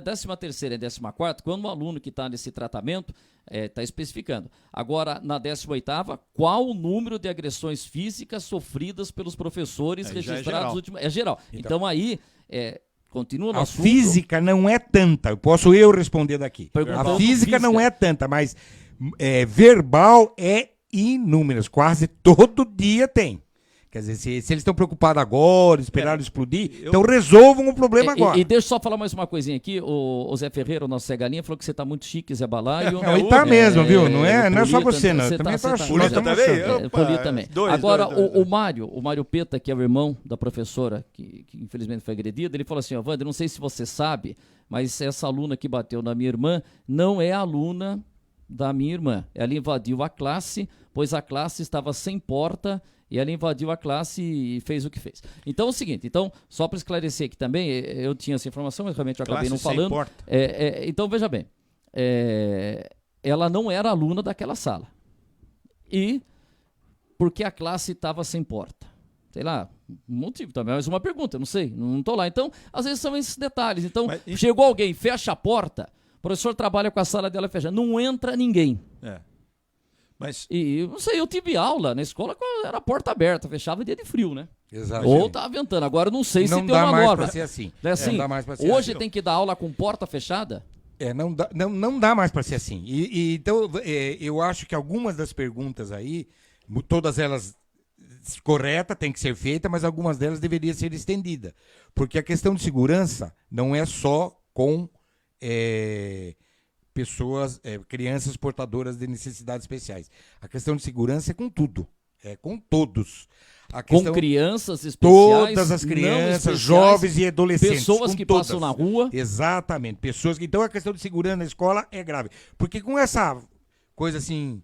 13ª e 14ª, quando um aluno que está nesse tratamento, está especificando. Agora, na 18ª, qual o número de agressões físicas sofridas pelos professores Aí já é registrados geral. nos últimos... É geral. Então, aí, continua no A assunto... física não é tanta. Posso eu responder daqui. Perguntando A física não física. é tanta, mas verbal é inúmeras. Quase todo dia tem. Quer dizer, se eles estão preocupados agora, esperaram explodir, então resolvam o problema agora. E deixa eu só falar mais uma coisinha aqui. O Zé Ferreira, o nosso Zé Galinha, falou que você tá muito chique, Zé Balaio. Não, e tá mesmo, viu? Não é só Polita, você, não. você Eu também tá- tô você achando. tá- Nós estamos também? achando. Polita também. Dois, Agora, dois. o Mário Peta, que é o irmão da professora que infelizmente foi agredida, ele falou assim, ó, Wander, não sei se você sabe, mas essa aluna que bateu na minha irmã não é aluna da minha irmã. Ela invadiu a classe, pois a classe estava sem porta e ela invadiu a classe e fez o que fez. Então é o seguinte, só para esclarecer aqui também, eu tinha essa informação, mas realmente eu acabei Classe não sem falando. porta. Então veja bem, ela não era aluna daquela sala. E porque a classe estava sem porta? Sei lá, um motivo também, mas uma pergunta, eu não sei, não estou lá. Então, às vezes são esses detalhes. Então, Mas chegou alguém, fecha a porta, o professor trabalha com a sala dela fechada, não entra ninguém. Mas E não sei, eu tive aula na escola quando era a porta aberta, fechava dia de frio, né? Exato. Ou tá ventando. Agora eu não sei Não se tem dá uma mais norma. pra ser assim. É assim, Não dá mais pra ser hoje assim. tem que dar aula com porta fechada? Não dá mais para ser assim. Então, eu acho que algumas das perguntas aí, todas elas corretas, tem que ser feita, mas algumas delas deveriam ser estendidas. Porque a questão de segurança não é só com pessoas, crianças portadoras de necessidades especiais. A questão de segurança é com tudo. É com todos. A Com questão, crianças especiais, todas as não crianças, especiais, jovens e adolescentes. pessoas com que todas. passam na rua. Exatamente. Pessoas que. Então a questão de segurança na escola é grave. Porque com essa coisa assim,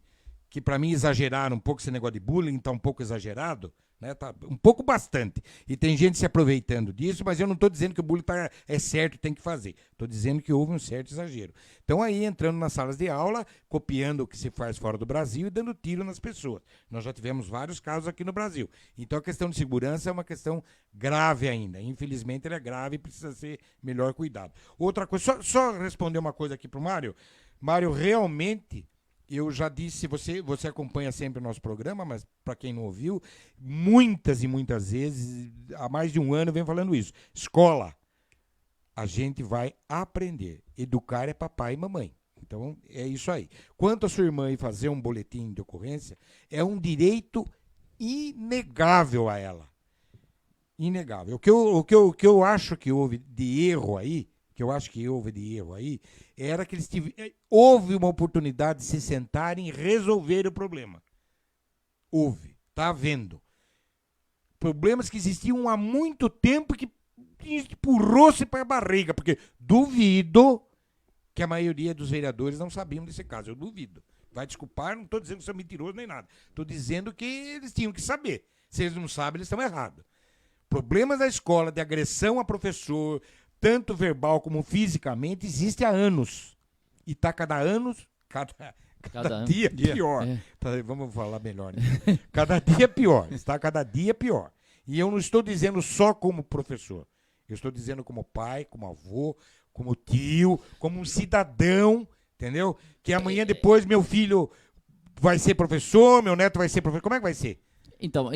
que pra mim exageraram um pouco, esse negócio de bullying, tá um pouco exagerado, né? Tá um pouco bastante. E tem gente se aproveitando disso, mas eu não tô dizendo que o bullying é certo, tem que fazer. Tô dizendo que houve um certo exagero. Então aí entrando nas salas de aula, copiando o que se faz fora do Brasil e dando tiro nas pessoas. Nós já tivemos vários casos aqui no Brasil. Então a questão de segurança é uma questão grave ainda. Infelizmente ela é grave e precisa ser melhor cuidado. Outra coisa, só responder uma coisa aqui pro Mário. Mário, realmente, eu já disse, você acompanha sempre o nosso programa, mas para quem não ouviu, muitas e muitas vezes, há mais de um ano eu venho falando isso. Escola, a gente vai aprender. Educar é papai e mamãe. Então, é isso aí. Quanto a sua irmã ir fazer um boletim de ocorrência, é um direito inegável a ela. Inegável. O que eu acho que houve de erro aí, era que houve uma oportunidade de se sentarem e resolver o problema. Houve. Está havendo. Problemas que existiam há muito tempo que empurrou-se para a barriga, porque duvido que a maioria dos vereadores não sabiam desse caso. Eu duvido. Vai desculpar, não estou dizendo que são mentirosos nem nada. Estou dizendo que eles tinham que saber. Se eles não sabem, eles estão errados. Problemas da escola de agressão a professor, tanto verbal como fisicamente, existe há anos. E está cada ano dia pior. Tá, vamos falar melhor. Né? Cada dia pior. Está cada dia pior. E eu não estou dizendo só como professor. Eu estou dizendo como pai, como avô, como tio, como um cidadão, entendeu? Que amanhã depois meu filho vai ser professor, meu neto vai ser professor. Como é que vai ser? Então,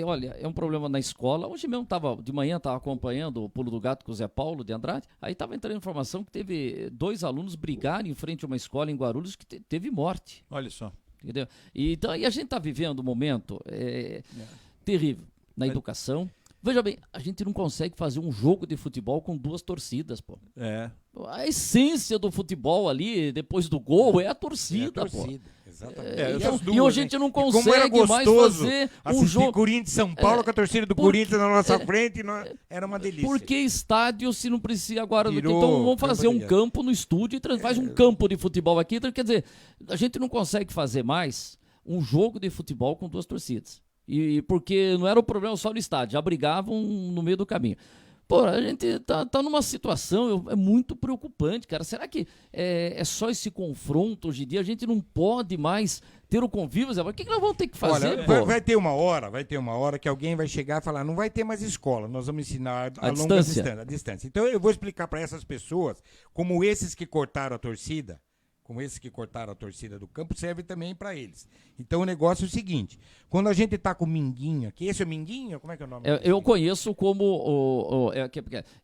olha, é um problema na escola. Hoje mesmo de manhã estava acompanhando o Pulo do Gato com o Zé Paulo de Andrade, aí estava entrando informação que teve 2 alunos brigarem em frente a uma escola em Guarulhos que teve morte. olha só. Entendeu? Então, e a gente está vivendo um momento terrível na educação. Veja bem, a gente não consegue fazer um jogo de futebol com 2 torcidas, pô. A essência do futebol ali, depois do gol, é a torcida, pô. Exatamente. E hoje a gente não como era consegue mais gostoso fazer um assistir jogo. Corinthians e São Paulo com a torcida do Corinthians na nossa frente, era uma delícia. Por que estádio se não precisa agora? Virou Então vamos fazer um campo de campo no estúdio e faz um campo de futebol aqui. Então, quer dizer, a gente não consegue fazer mais um jogo de futebol com 2 torcidas. E porque não era o problema só no estádio, já brigavam no meio do caminho. Pô, a gente tá numa situação, é muito preocupante, cara. Será que é só esse confronto hoje em dia? A gente não pode mais ter o convívio, Zé? O que nós vamos ter que fazer, Olha, pô? vai ter uma hora que alguém vai chegar e falar, não vai ter mais escola, nós vamos ensinar a longa distância. a distância. Então eu vou explicar para essas pessoas, como esses que cortaram a torcida, do campo, serve também para eles. Então o negócio é o seguinte, quando a gente tá com o Minguinho aqui, esse é o Minguinho? Como é que é o nome dele? Eu conheço como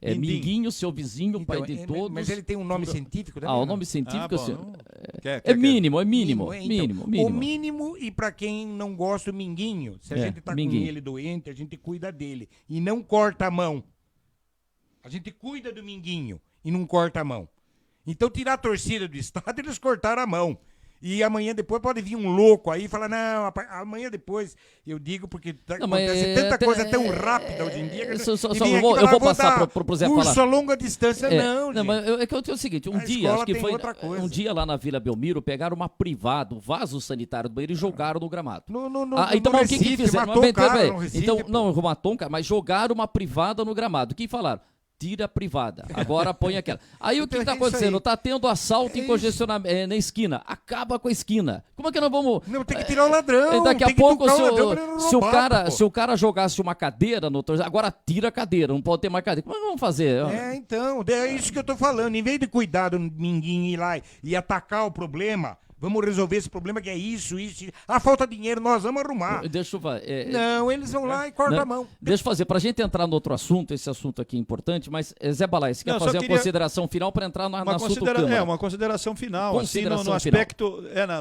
Minguinho, seu vizinho, Então, pai de todos. Mas ele tem um nome científico também? o não? nome científico assim, Quer- mínimo. Então, Mínimo. O mínimo, e para quem não gosta, o Minguinho. Se a gente tá Minguinho. com ele doente, a gente cuida dele. E não corta a mão. A gente cuida do Minguinho e não corta a mão. Então, tirar a torcida do estádio, eles cortaram a mão. E amanhã depois pode vir um louco aí e falar, não, amanhã depois, eu digo, porque acontece tanta coisa tão rápida hoje em dia. Eu vou passar pro Zé falar. Curso a longa distância, não, gente. Mas é que eu tenho o seguinte, A escola tem outra coisa. um dia lá na Vila Belmiro, pegaram uma privada, o vaso sanitário do banheiro e jogaram no gramado. Então, no mas o que Recife, fizeram? matou Mas, um cara peraí, no Recife, então, pô. não, matou um cara, mas jogaram uma privada no gramado. O que falaram? Tira a privada, agora põe aquela. Aí o que Então, está é isso acontecendo? aí. Tá tendo assalto em congestionamento na esquina. Acaba com a esquina. Como é que nós vamos. Não, tem que tirar o ladrão. Daqui a tem que pouco, tocar o ladrão pra ele não roubar, pô. se o cara jogasse uma cadeira no torcedor, agora tira a cadeira, não pode ter mais cadeira. Como é que vamos fazer? Então, é isso que eu tô falando. Em vez de cuidar do Minguinho ir lá e atacar o problema, vamos resolver esse problema que é isso. A falta de dinheiro, nós vamos arrumar. Deixa eu fazer. Não, eles vão lá e cortam a mão. Deixa eu fazer, pra gente entrar no outro assunto, esse assunto aqui é importante, mas Zé Balai, você quer Não, só fazer queria- uma consideração final para entrar no assunto Câmara? uma consideração final, Consideração assim,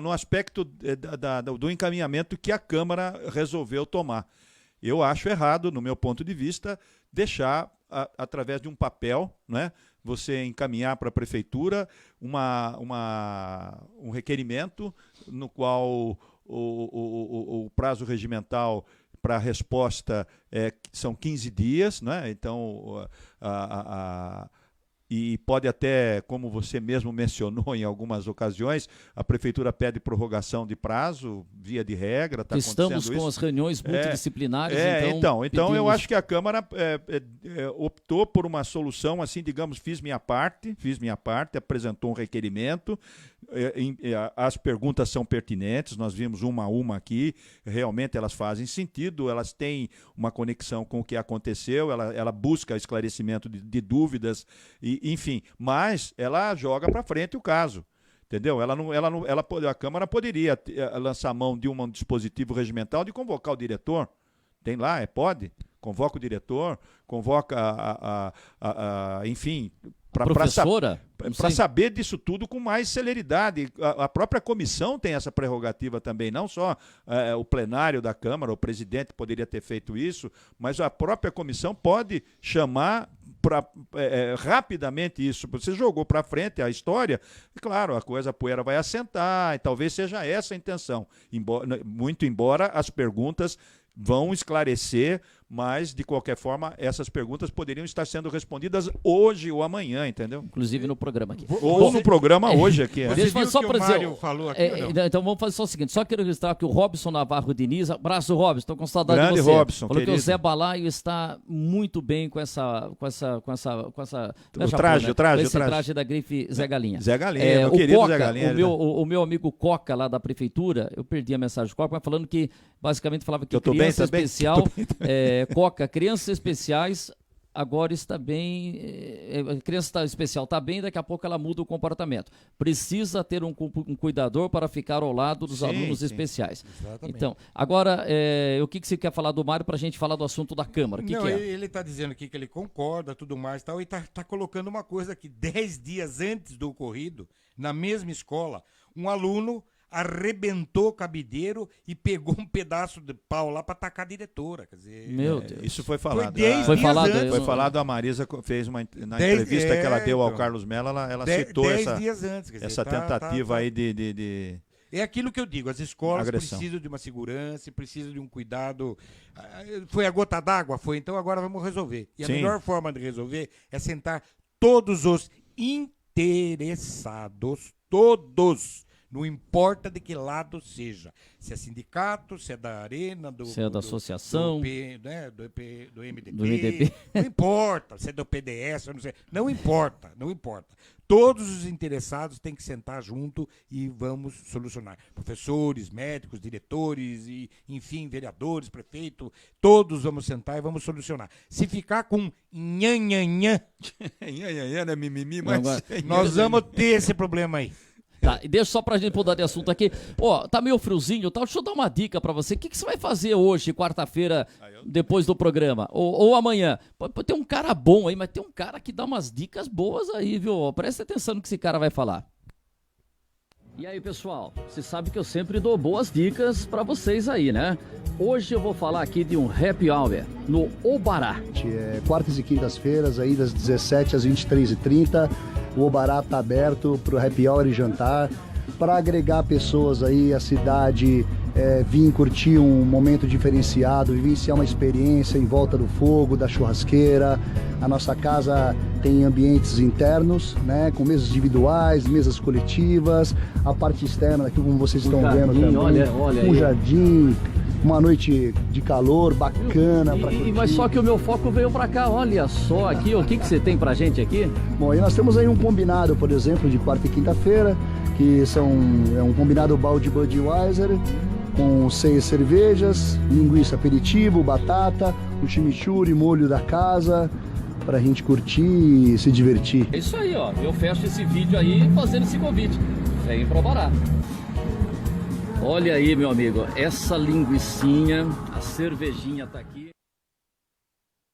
no aspecto do encaminhamento que a Câmara resolveu tomar. Eu acho errado, no meu ponto de vista, deixar, através de um papel, né, você encaminhar para a Prefeitura um requerimento no qual o prazo regimental para a resposta são 15 dias, né? Então, e pode até, como você mesmo mencionou em algumas ocasiões, a Prefeitura pede prorrogação de prazo, via de regra, está acontecendo Estamos com isso. as reuniões multidisciplinares, Então eu pedimos- acho que a Câmara optou por uma solução, assim, digamos, fiz minha parte, apresentou um requerimento, as perguntas são pertinentes, nós vimos uma a uma aqui, realmente elas fazem sentido, elas têm uma conexão com o que aconteceu, ela busca esclarecimento de dúvidas, enfim, mas ela joga para frente o caso. Entendeu? A Câmara poderia lançar a mão de um dispositivo regimental de convocar o diretor. Tem lá, pode. Convoca o diretor, convoca enfim, Professora? Não para sei. saber disso tudo com mais celeridade. A própria comissão tem essa prerrogativa também, não só o plenário da Câmara, o presidente poderia ter feito isso, mas a própria comissão pode chamar rapidamente isso. Você jogou para frente a história, claro, a poeira vai assentar, e talvez seja essa a intenção, muito embora as perguntas vão esclarecer, mas, de qualquer forma, essas perguntas poderiam estar sendo respondidas hoje ou amanhã, entendeu? Inclusive no programa aqui. Ou no programa hoje aqui. Você Deixa eu viu só que pra o dizer, Mário falou aqui ou não? Então vamos fazer só o seguinte, só quero registrar que o Robson Navarro Diniz, abraço Robson, estou com saudade Grande de você. Robson, falou que o querido. Zé Balaio está muito bem com essa O traje da grife Zé Galinha. Zé Galinha, meu querido Coca, Zé Galinha. o meu amigo Coca lá da prefeitura, eu perdi a mensagem do Coca, mas falando que basicamente falava que Eu tô bem criança também? especial, Coca, crianças especiais agora está bem, a criança especial está bem, daqui a pouco ela muda o comportamento. Precisa ter um cuidador para ficar ao lado dos alunos especiais. Exatamente. Então, agora, o que você quer falar do Mário para a gente falar do assunto da Câmara? O que Não, é? ele está dizendo aqui que ele concorda, tudo mais e tal, e tá colocando uma coisa que 10 dias antes do ocorrido, na mesma escola, um aluno arrebentou o cabideiro e pegou um pedaço de pau lá para atacar a diretora. Quer dizer, Meu Deus. Isso foi falado. Foi falado, Foi eu- falado, a Marisa fez na 10 entrevista que ela deu ao então. Carlos Mello, ela 10 citou essa, dias antes. Quer dizer, essa tentativa aí de... É aquilo que eu digo, as escolas Agressão. precisam de uma segurança, precisam de um cuidado. Foi a gota d'água? Foi, então agora vamos resolver. E a Sim. melhor forma de resolver é sentar todos os interessados, todos, não importa de que lado seja. Se é sindicato, se é da Arena, Se é da associação. do MDB, Do MDB. não importa, se é do PDS, eu não sei, não importa, não importa. Todos os interessados têm que sentar junto e vamos solucionar. Professores, médicos, diretores, e, enfim, vereadores, prefeito, todos vamos sentar e vamos solucionar. Se ficar com nhanhanhã, né, mimimi, Não, agora- nós vamos ter esse problema aí. Tá, e deixa só pra gente mudar de assunto aqui. Ó, tá meio friozinho e tal. Deixa eu dar uma dica pra você. O que você vai fazer hoje, quarta-feira, depois do programa? Ou amanhã? Pode ter um cara bom aí, mas tem um cara que dá umas dicas boas aí, viu? Presta atenção no que esse cara vai falar. E aí, pessoal, você sabe que eu sempre dou boas dicas pra vocês aí, né? Hoje eu vou falar aqui de um happy hour no Obará. Quartas e quintas-feiras, aí das 17 às 23h30, o Obará está aberto para o happy hour e jantar, para agregar pessoas aí, a cidade, vir curtir um momento diferenciado, vivenciar uma experiência em volta do fogo, da churrasqueira. A nossa casa tem ambientes internos, né, com mesas individuais, mesas coletivas, a parte externa, aqui como vocês estão vendo também, olha um aí. jardim, uma noite de calor bacana para curtir. Mas só que o meu foco veio pra cá, olha só aqui, o que você tem pra gente aqui? Bom, e nós temos aí um combinado, por exemplo, de quarta e quinta-feira, que é um combinado balde Budweiser, com 6 cervejas, linguiça aperitivo, batata, o chimichurri, molho da casa, pra gente curtir e se divertir. É isso aí, ó. Eu fecho esse vídeo aí fazendo esse convite. Vem pro Obará. Olha aí, meu amigo, essa linguicinha, a cervejinha tá aqui.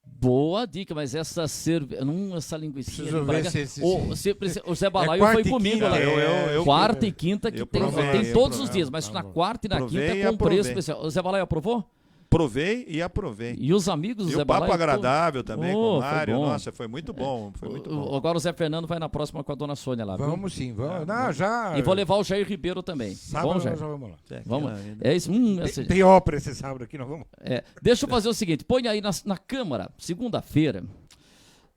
Boa dica, mas essa essa linguicinha Preciso de ver Braga- se- o Zé Balaio quarta foi e comigo quinta, lá. eu Quarta e quinta que eu tem, provei, tem eu todos os provei. dias, mas na quarta e na Provei quinta e é com aprovei. preço especial. O Zé Balaio aprovou? Provei e aprovei. E os amigos do E Zé o papo Balaio? agradável também com Oh, o foi Mário. bom. Nossa, foi muito bom. Foi muito bom. Agora o Zé Fernando vai na próxima com a dona Sônia lá. viu? Vamos sim, vamos. Não, já. E vou levar o Jair Ribeiro também. Sábado Vamos, nós Jair? já vamos lá. Vamos. Aquela- É isso. Tem ópera esse sábado aqui, nós vamos. Deixa eu fazer o seguinte: põe aí na Câmara, segunda-feira.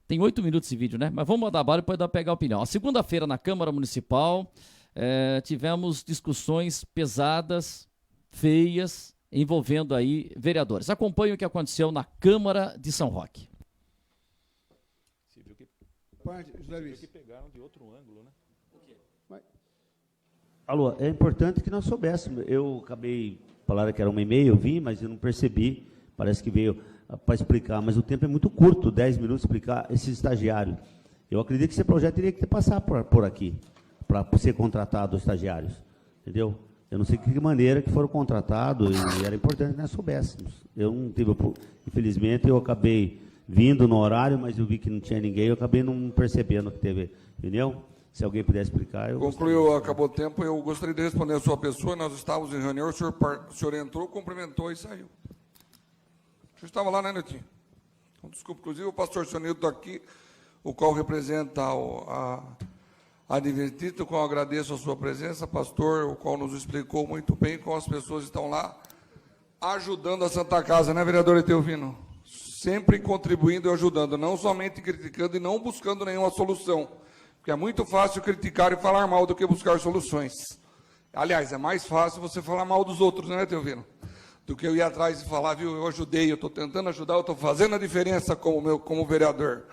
Tem 8 minutos esse vídeo, né? Mas vamos mandar bala e depois pegar a opinião. A segunda-feira na Câmara Municipal tivemos discussões pesadas, feias, envolvendo aí vereadores. Acompanhe o que aconteceu na Câmara de São Roque. Alô, é importante que nós soubéssemos. Eu acabei falando que era 1h30, eu vim, mas eu não percebi. Parece que veio para explicar, mas o tempo é muito curto, 10 minutos explicar esses estagiários. Eu acredito que esse projeto teria que passar por aqui, para ser contratado os estagiários, entendeu? Eu não sei de que maneira que foram contratados e era importante que nós soubéssemos. Eu não tive, infelizmente, eu acabei vindo no horário, mas eu vi que não tinha ninguém, eu acabei não percebendo que teve reunião. Se alguém puder explicar, eu Concluiu, acabou o tempo. Eu gostaria de responder a sua pessoa. Nós estávamos em reunião, o senhor entrou, cumprimentou e saiu. O senhor estava lá, né, Netinho? Então, desculpa, inclusive o pastor Sonildo está aqui, o qual representa a Adventista, o qual agradeço a sua presença, pastor, o qual nos explicou muito bem como as pessoas estão lá ajudando a Santa Casa, né, vereador Eteuvino? Sempre contribuindo e ajudando, não somente criticando e não buscando nenhuma solução. Porque é muito fácil criticar e falar mal do que buscar soluções. Aliás, é mais fácil você falar mal dos outros, né, Teovino? Do que eu ir atrás e falar, viu, eu ajudei, eu estou tentando ajudar, eu estou fazendo a diferença como vereador.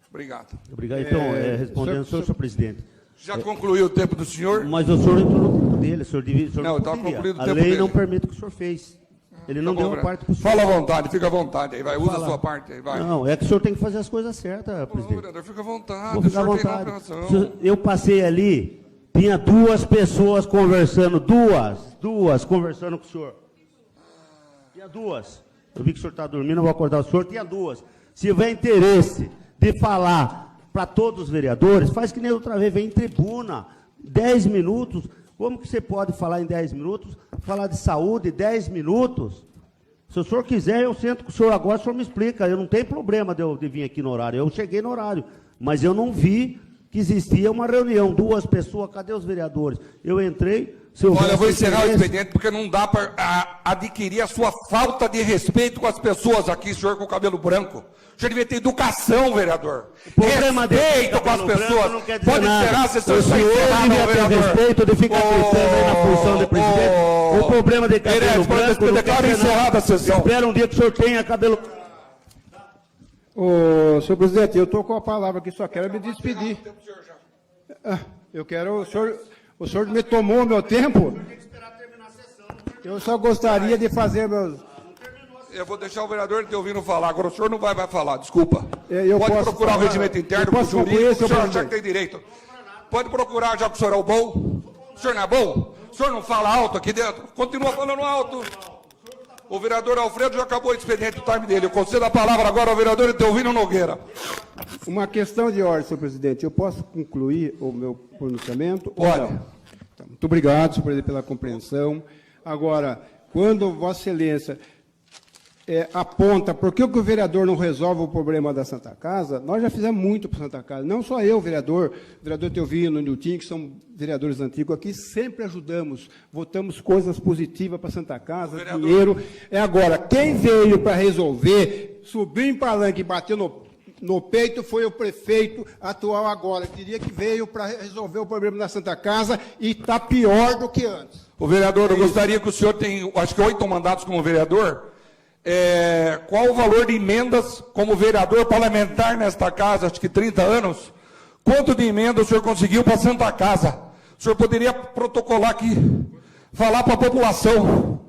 Obrigado. Obrigado. Então, respondendo, senhor presidente. Já concluiu o tempo do senhor? Mas o senhor entrou no tempo dele, o senhor Não, estava poderia. concluído o A tempo lei dele. não permite o que o senhor fez. Ele não Tá deu bom, uma parte para o senhor. Fala à vontade, fica à vontade. Aí vai, usa Fala. a sua parte aí, vai. Não, é que o senhor tem que fazer as coisas certas, Ô, presidente. vereador, fica à vontade. Vou o ficar à senhor tem vontade. compreensão. Eu passei ali, tinha 2 pessoas conversando, duas conversando com o senhor. Tinha 2. Eu vi que o senhor está dormindo, eu vou acordar o senhor. Tinha 2. Se houver interesse de falar para todos os vereadores, faz que nem outra vez, vem em tribuna, 10 minutos, Como que você pode falar em 10 minutos, falar de saúde 10 minutos? Se o senhor quiser, eu sento com o senhor agora, o senhor me explica. Eu não tenho problema de vir aqui no horário. Eu cheguei no horário, mas eu não vi que existia uma reunião. 2 pessoas, cadê os vereadores? Eu entrei... Olha, eu vou encerrar o expediente, porque não dá para adquirir a sua falta de respeito com as pessoas aqui, senhor com o cabelo branco. O senhor devia ter educação, vereador. Respeito com as pessoas. Pode encerrar a sessão. O senhor devia ter respeito de ficar gritando aí na função de presidente. O problema de cabelo branco... Eu declaro encerrada a sessão. Espera um dia que o senhor tenha cabelo... Ô, senhor presidente, eu estou com a palavra aqui, só quero me despedir. Eu quero... O senhor me tomou o meu tempo? Eu só gostaria de fazer meus... Eu vou deixar o vereador te ouvindo falar. Agora o senhor não vai falar, desculpa. Pode procurar o regimento interno para o jurídico, o senhor achar que tem direito. Pode procurar, já que o senhor é o bom. O senhor não é bom? O senhor não fala alto aqui dentro? Continua falando alto. O vereador Alfredo já acabou o expediente, o time dele. Eu concedo a palavra agora ao vereador Etelvino Nogueira. Uma questão de ordem, senhor presidente. Eu posso concluir o meu pronunciamento? Pode. Então, muito obrigado, senhor presidente, pela compreensão. Agora, quando Vossa Excelência aponta por que o vereador não resolve o problema da Santa Casa, nós já fizemos muito para a Santa Casa. Não só eu, o vereador Etelvino, o Nilton, que são vereadores antigos aqui, sempre ajudamos, votamos coisas positivas para a Santa Casa, dinheiro. Agora, quem veio para resolver, subiu em palanque e bateu no peito foi o prefeito atual agora. Eu diria que veio para resolver o problema da Santa Casa e está pior do que antes. O vereador, eu gostaria que o senhor tem, acho que 8 mandatos como vereador. Qual o valor de emendas como vereador parlamentar nesta casa, acho que 30 anos? Quanto de emenda o senhor conseguiu para a Santa Casa? O senhor poderia protocolar aqui, falar para a população.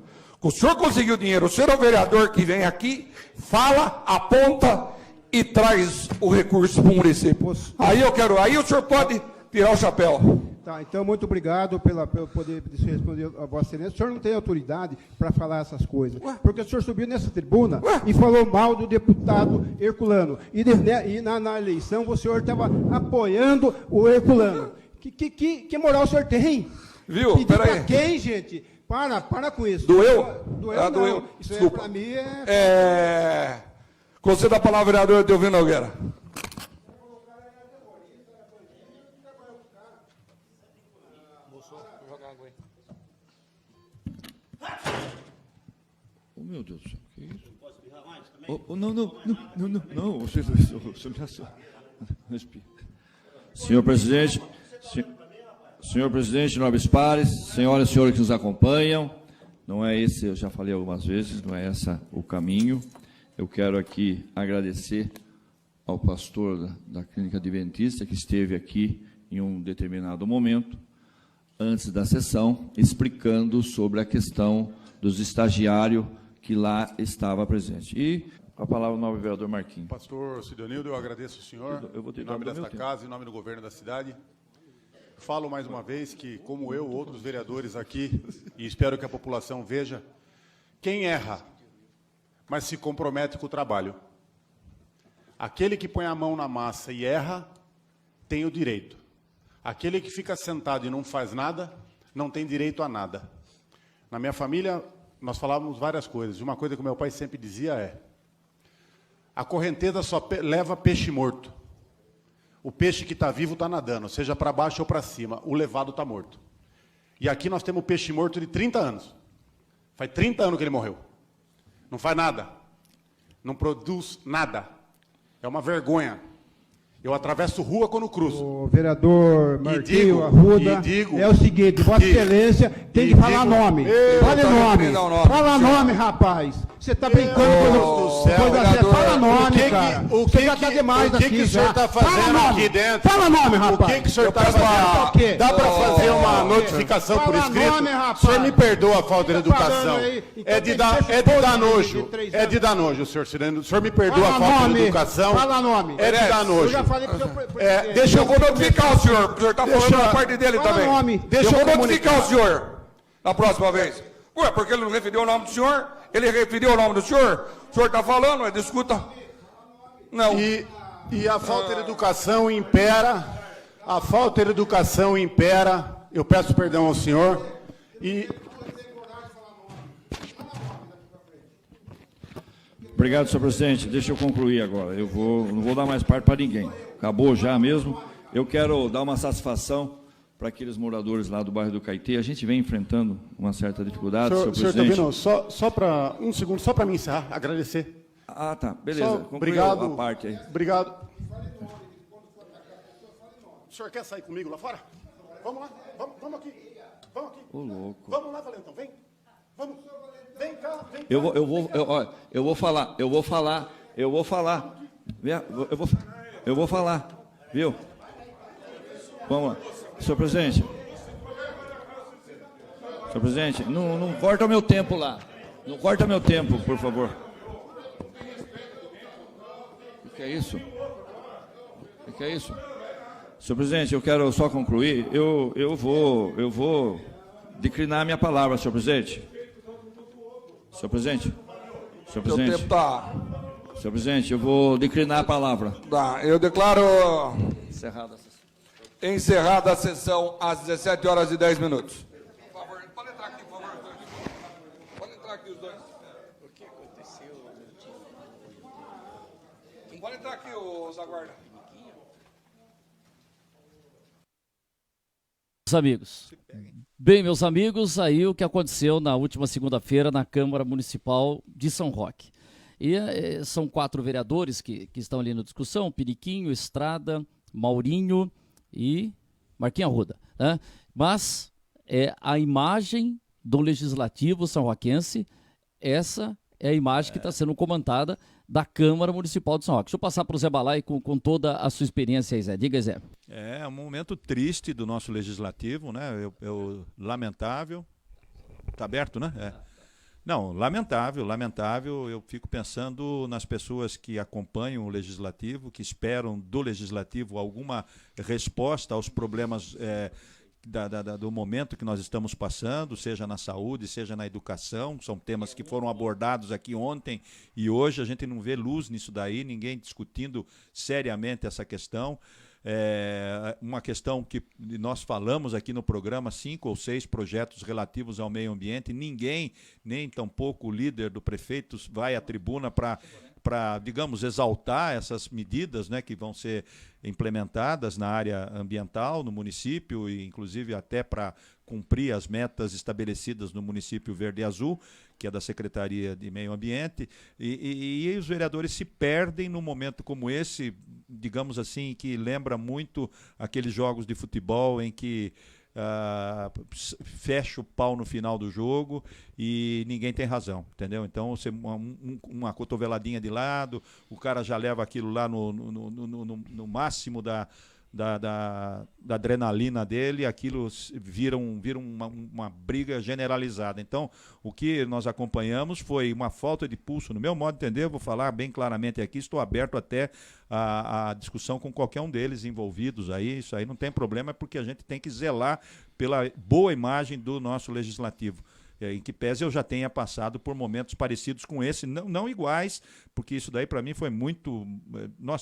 O senhor conseguiu dinheiro, o senhor é o vereador que vem aqui, fala, aponta e traz o recurso para o município. Aí o senhor pode tirar o chapéu. Tá, então, muito obrigado pelo poder responder a Vossa Excelência. O senhor não tem autoridade para falar essas coisas, porque o senhor subiu nessa tribuna e falou mal do deputado Herculano. E na eleição o senhor estava apoiando o Herculano. Que moral o senhor tem? Viu? Peraí. Para quem, gente? Para com isso. Doeu? Doeu, doeu. Isso Desculpa. para mim Concedo a palavra ao vereador Etelvino Nogueira. Oh, meu Deus do céu, que isso? Posso espirrar mais também? Não, você me respira. Senhor presidente, nobres pares, senhoras e senhores que nos acompanham, não é esse, eu já falei algumas vezes, não é esse o caminho. Eu quero aqui agradecer ao pastor da Clínica Adventista, que esteve aqui em um determinado momento, antes da sessão, explicando sobre a questão dos estagiários que lá estava presente. E a palavra ao nobre vereador Marquinhos. Pastor Sidonildo, eu agradeço o senhor, em nome desta casa, em nome do governo da cidade. Falo mais uma vez que, como eu, outros vereadores aqui, e espero que a população veja, quem erra, mas se compromete com o trabalho. Aquele que põe a mão na massa e erra, tem o direito. Aquele que fica sentado e não faz nada, não tem direito a nada. Na minha família, nós falávamos várias coisas. Uma coisa que o meu pai sempre dizia é: a correnteza só leva peixe morto. O peixe que está vivo está nadando, seja para baixo ou para cima. O levado está morto. E aqui nós temos peixe morto de 30 anos. Faz 30 anos que ele morreu. Não faz nada. Não produz nada. É uma vergonha. Eu atravesso rua quando cruzo. O vereador Marquinhos Arruda, é o seguinte, Vossa Excelência tem que falar nome. Fale nome. Fala nome, rapaz. Você está brincando com coisa séria. Fala nome, cara. Você já está demais aqui. O que o senhor está fazendo aqui dentro? Fala nome, rapaz. O que o senhor está fazendo? Dá para fazer uma notificação por escrito? O senhor me perdoa a falta de educação. É de dar nojo. É de dar nojo, senhor Cirano. O senhor me perdoa a falta de educação. Fala nome. É de dar nojo. Deixa eu vou notificar o senhor, o senhor está falando da parte dele também. Deixa eu vou notificar o senhor na próxima vez. Ué, porque ele não referiu o nome do senhor? Ele referiu o nome do senhor? O senhor está falando, discuta. Não. E a falta de educação impera, a falta de educação impera eu peço perdão ao senhor e... Obrigado, senhor presidente. Deixa eu concluir agora. Eu não vou dar mais parte para ninguém. Acabou já mesmo. Eu quero dar uma satisfação para aqueles moradores lá do bairro do Caetê. A gente vem enfrentando uma certa dificuldade, senhor presidente. Senhor Tavino, só para um segundo, só para mim encerrar, agradecer. Ah, tá. Beleza. Obrigado. A parte aí. Obrigado. O senhor quer sair comigo lá fora? Vamos lá. Vamos aqui. Vamos aqui. Ô, louco. Vamos lá, Valentão. Vem. Vamos. Vem cá. Vem cá. Eu vou falar. Eu vou falar. Viu? Vamos lá. Senhor presidente. Senhor presidente, não corta o meu tempo lá. Não corta meu tempo, por favor. O que é isso? O que é isso? Senhor presidente, eu quero só concluir. Eu vou declinar a minha palavra, senhor presidente. Senhor presidente. Senhor presidente. Seu tempo tá. Senhor presidente, eu vou declinar a palavra. Tá, eu declaro Encerrada a sessão. encerrada a sessão às 17h10. Por favor, pode entrar aqui, por favor. Pode entrar aqui os dois. O que aconteceu? Pode entrar aqui, os aguarda. Amigos. Bem, meus amigos, aí o que aconteceu na última segunda-feira na Câmara Municipal de São Roque. E são 4 vereadores que estão ali na discussão, Piniquinho, Estrada, Maurinho e Marquinhos Arruda, né? Mas a imagem do Legislativo são-roquense, essa é a imagem que está sendo comentada da Câmara Municipal de São Roque. Deixa eu passar para o Zé Balai com toda a sua experiência aí, Zé. Diga, Zé. É um momento triste do nosso Legislativo, né? Lamentável. Está aberto, né? Não, lamentável. Eu fico pensando nas pessoas que acompanham o Legislativo, que esperam do Legislativo alguma resposta aos problemas do momento que nós estamos passando, seja na saúde, seja na educação. São temas que foram abordados aqui ontem e hoje a gente não vê luz nisso daí, ninguém discutindo seriamente essa questão. Uma questão que nós falamos aqui no programa, 5 ou 6 projetos relativos ao meio ambiente, ninguém, nem tampouco o líder do prefeito vai à tribuna para, digamos, exaltar essas medidas, né, que vão ser implementadas na área ambiental no município e inclusive até para cumprir as metas estabelecidas no município Verde e Azul, que é da Secretaria de Meio Ambiente, e os vereadores se perdem num momento como esse, digamos assim, que lembra muito aqueles jogos de futebol em que fecha o pau no final do jogo e ninguém tem razão, entendeu? Então, você, uma cotoveladinha de lado, o cara já leva aquilo lá no máximo da adrenalina dele, aquilo vira uma briga generalizada. Então, o que nós acompanhamos foi uma falta de pulso, no meu modo de entender, vou falar bem claramente aqui, estou aberto até a discussão com qualquer um deles envolvidos aí, isso aí não tem problema, porque a gente tem que zelar pela boa imagem do nosso Legislativo. Em que pese eu já tenha passado por momentos parecidos com esse, não iguais, porque isso daí para mim foi muito,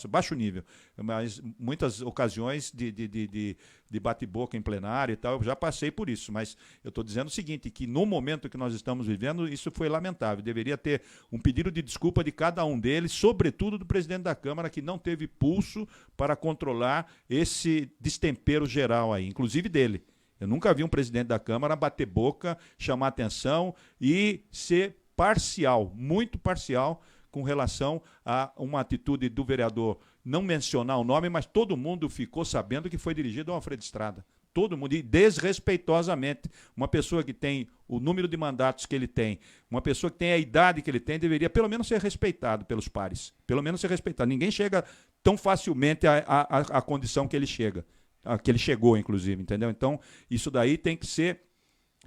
baixo nível, mas muitas ocasiões de bate-boca em plenário e tal, eu já passei por isso, mas eu estou dizendo o seguinte, que no momento que nós estamos vivendo, isso foi lamentável, deveria ter um pedido de desculpa de cada um deles, sobretudo do presidente da Câmara, que não teve pulso para controlar esse destempero geral aí, inclusive dele. Eu nunca vi um presidente da Câmara bater boca, chamar atenção e ser parcial, muito parcial, com relação a uma atitude do vereador não mencionar o nome, mas todo mundo ficou sabendo que foi dirigido ao Alfredo Estrada. Todo mundo, e desrespeitosamente. Uma pessoa que tem o número de mandatos que ele tem, uma pessoa que tem a idade que ele tem, deveria pelo menos ser respeitado pelos pares. Pelo menos ser respeitado. Ninguém chega tão facilmente à condição que ele chega. Que ele chegou, inclusive, entendeu? Então, isso daí tem que ser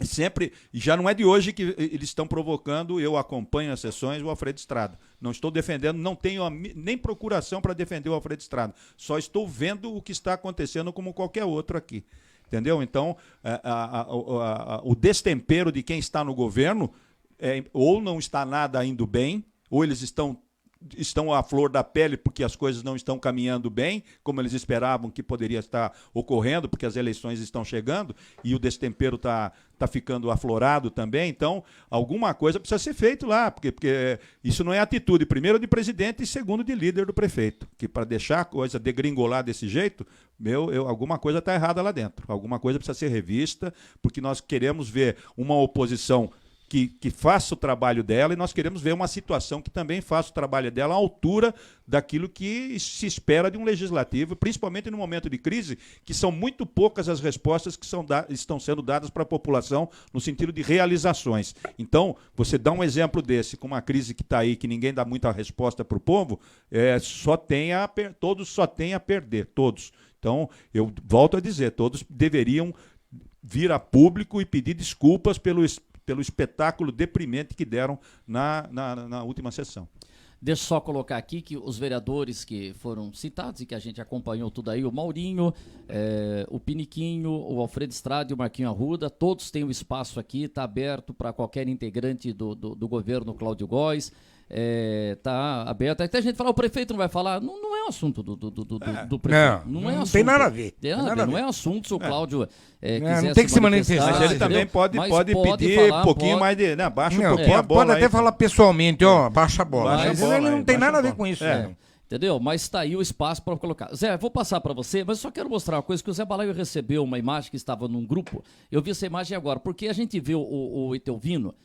sempre, e já não é de hoje que eles estão provocando, eu acompanho as sessões, o Alfredo Estrada. Não estou defendendo, não tenho nem procuração para defender o Alfredo Estrada, só estou vendo o que está acontecendo como qualquer outro aqui, entendeu? Então, o destempero de quem está no governo, ou não está nada indo bem, ou eles estão estão à flor da pele porque as coisas não estão caminhando bem, como eles esperavam que poderia estar ocorrendo, porque as eleições estão chegando e o destempero está ficando aflorado também. Então, alguma coisa precisa ser feito lá, porque isso não é atitude, primeiro, de presidente e segundo, de líder do prefeito, que para deixar a coisa degringolar desse jeito, alguma coisa está errada lá dentro, alguma coisa precisa ser revista, porque nós queremos ver uma oposição que faça o trabalho dela, e nós queremos ver uma situação que também faça o trabalho dela à altura daquilo que se espera de um legislativo, principalmente no momento de crise, que são muito poucas as respostas que estão sendo dadas para a população no sentido de realizações. Então, você dá um exemplo desse, com uma crise que está aí, que ninguém dá muita resposta para o povo, todos só têm a perder, todos. Então, eu volto a dizer, todos deveriam vir a público e pedir desculpas pelo espetáculo deprimente que deram na última sessão. Deixa eu só colocar aqui que os vereadores que foram citados e que a gente acompanhou tudo aí, o Maurinho, o Piniquinho, o Alfredo Estrada e o Marquinho Arruda, todos têm um espaço aqui, está aberto para qualquer integrante do governo Cláudio Góes, está aberto. Até a gente fala, o prefeito não vai falar, não é um assunto do prefeito. Não é assunto. Tem nada a ver. Não é assunto se o Cláudio não tem que se manifestar. Mas ele também pode pedir falar, um pouquinho mais de... Né, baixa um pouquinho a bola. Pode até falar pessoalmente, baixa a bola. Não tem nada a ver com isso. Entendeu? Mas está aí o espaço para colocar. Zé, vou passar para você, mas só quero mostrar uma coisa, que o Zé Balaio recebeu uma imagem que estava num grupo. Eu vi essa imagem agora, porque a gente viu o Etelvino.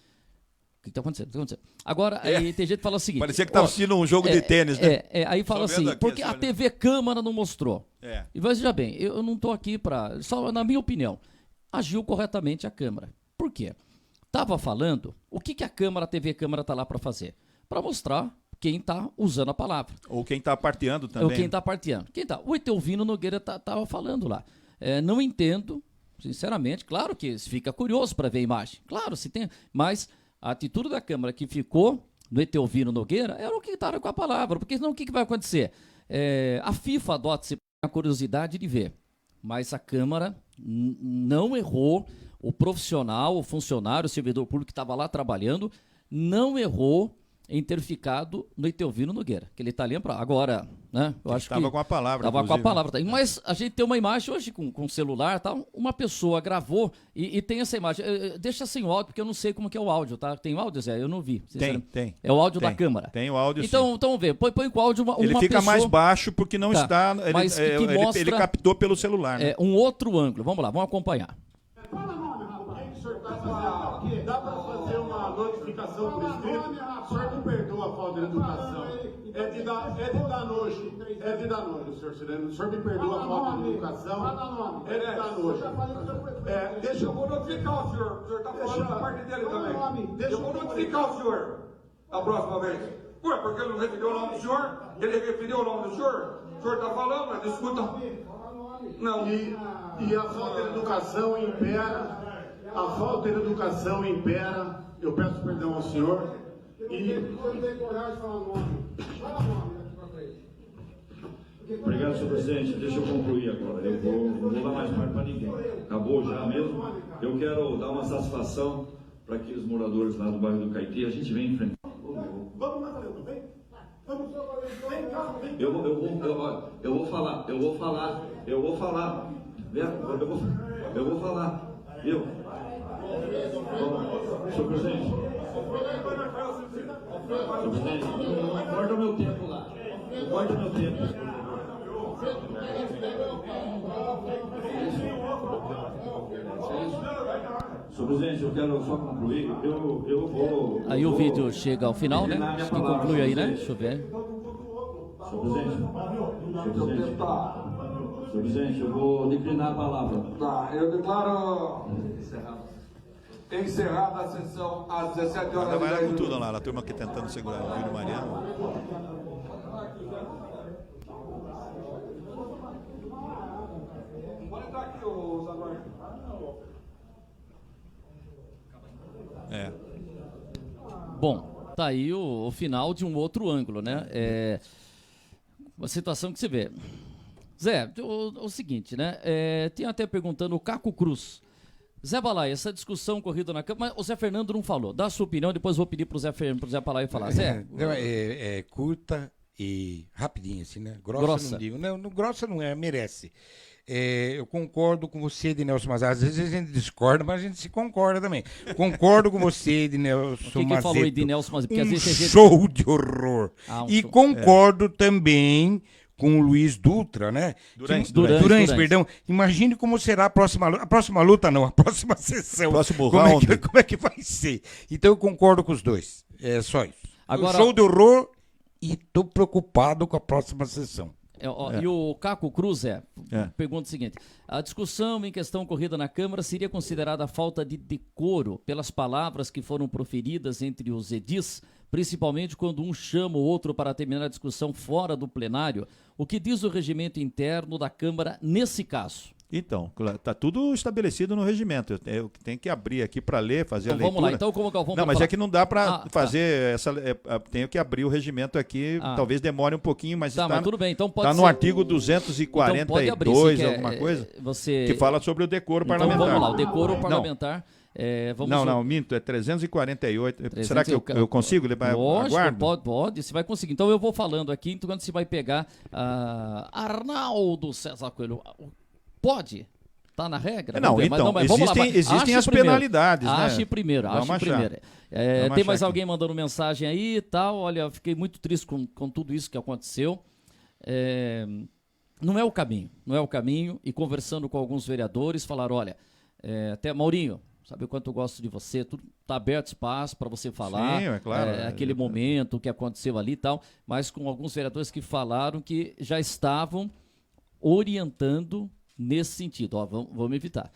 O que está acontecendo? Agora, aí tem gente que fala o seguinte... Parecia que estava assistindo um jogo de tênis, né? Aí fala assim, porque a TV Câmara não mostrou. E veja bem, eu não estou aqui para... Só na minha opinião, agiu corretamente a Câmara. Por quê? Estava falando, o que a Câmara, a TV Câmara está lá para fazer? Para mostrar quem está usando a palavra. Ou quem está parteando também. Ou quem está parteando. O Etelvino Nogueira estava falando lá. Não entendo, sinceramente, claro que fica curioso para ver a imagem. Claro, se tem, mas... A atitude da Câmara que ficou no Etelvino Nogueira era o que estava com a palavra, porque senão o que vai acontecer? A FIFA adota-se a curiosidade de ver, mas a Câmara não errou, o profissional, o funcionário, o servidor público que estava lá trabalhando, não errou em ter ficado no Etelvino Nogueira, que ele está ali para agora, né? Eu acho que estava com a palavra. Estava com a palavra. Mas a gente tem uma imagem hoje com celular, tá? Uma pessoa gravou e tem essa imagem. Deixa sem o áudio, porque eu não sei como que é o áudio, tá? Tem o áudio, Zé? Eu não vi. Tem. É o áudio da Câmara. Tem o áudio, então, sim. Então vamos ver. Põe com o áudio uma ele fica pessoa... mais baixo porque não está... Mas mostra... ele captou pelo celular. Né? Um outro ângulo. Vamos lá, vamos acompanhar. Dá para fazer uma notificação por escrito? O senhor me perdoa a falta de educação. É de dar nojo. É de dar nojo, senhor Sireno. O senhor me perdoa a falta de educação. É de dar nojo. Deixa eu vou notificar o senhor. O senhor está falando da parte dele também. Eu vou notificar o senhor a próxima vez. Ué, porque ele não referiu o nome do senhor? Ele referiu o nome do senhor? O senhor está falando, mas discuta. Não. E a falta de educação impera. A falta de educação impera. Eu peço perdão ao senhor. Obrigado, senhor presidente. Deixa eu concluir agora. Eu não vou dar mais parte para ninguém. Acabou já mesmo. Eu quero dar uma satisfação para aqueles moradores lá do bairro do Caetê. A gente vem enfrentando. Vamos lá, Valendo, vem. Eu vou falar. Viu? Senhor presidente, não corta o meu tempo lá. Não corta o meu tempo. Senhor presidente, eu quero só concluir. Eu vou. Aí o vídeo chega ao final, né? Acho que conclui aí, né? Deixa eu ver. Senhor presidente, eu vou declinar a palavra. Tá, eu declaro encerrada a sessão às 17 horas. Vai lá com tudo lá, a turma aqui tentando segurar o Júlio Mariano. Pode entrar aqui, ô Zaguardi. Bom, tá aí o final de um outro ângulo, né? Uma situação que você vê. Zé, o seguinte, né? Tem até perguntando o Caco Cruz. Zé Balai, essa discussão corrida na Câmara, mas o Zé Fernando não falou. Dá a sua opinião, depois vou pedir pro Zé Balai falar. Zé? É curta e rapidinho, assim, né? Grossa. Não digo. Não, grossa não é, merece. Eu concordo com você, Ednelson Mazzetti. Às vezes a gente discorda, mas a gente se concorda também. Concordo com você, Ednelson Mazzetti. O que falou Ednelson Mazzetti? Show de horror. E concordo também com o Luiz Dutra, né? Durães, perdão. Imagine como será a próxima luta. A próxima luta não, a próxima sessão. Próximo round. Como é que vai ser? Então eu concordo com os dois. É só isso. Agora, show de horror e tô preocupado com a próxima sessão. E o Caco Cruz pergunta o seguinte: a discussão em questão ocorrida na Câmara seria considerada falta de decoro pelas palavras que foram proferidas entre os edis, principalmente quando um chama o outro para terminar a discussão fora do plenário? O que diz o regimento interno da Câmara nesse caso? Então, está tudo estabelecido no regimento. Eu tenho que abrir aqui para ler, fazer então, a leitura. Vamos lá, então como que vamos Não, mas falar? é que não dá para fazer essa. Tenho que abrir o regimento aqui, talvez demore um pouquinho, mas mas tudo bem, então pode está no artigo 242, então pode abrir, alguma coisa, que fala sobre o decoro parlamentar. Vamos lá, o decoro parlamentar. Não, minto, é 348. Será que eu consigo? Lógico, pode, você vai conseguir. Então eu vou falando aqui, enquanto você vai pegar Arnaldo César Coelho. Pode? Tá na regra? Não, então, mas existem as penalidades, né? Ache primeiro. Tem mais alguém mandando mensagem aí e tal? Olha, fiquei muito triste com tudo isso que aconteceu. Não é o caminho, e conversando com alguns vereadores, falaram, olha, até Maurinho, sabe o quanto eu gosto de você, tudo tá aberto espaço para você falar. Sim, é claro. Aquele momento que aconteceu ali e tal, mas com alguns vereadores que falaram que já estavam orientando nesse sentido. Vamos evitar.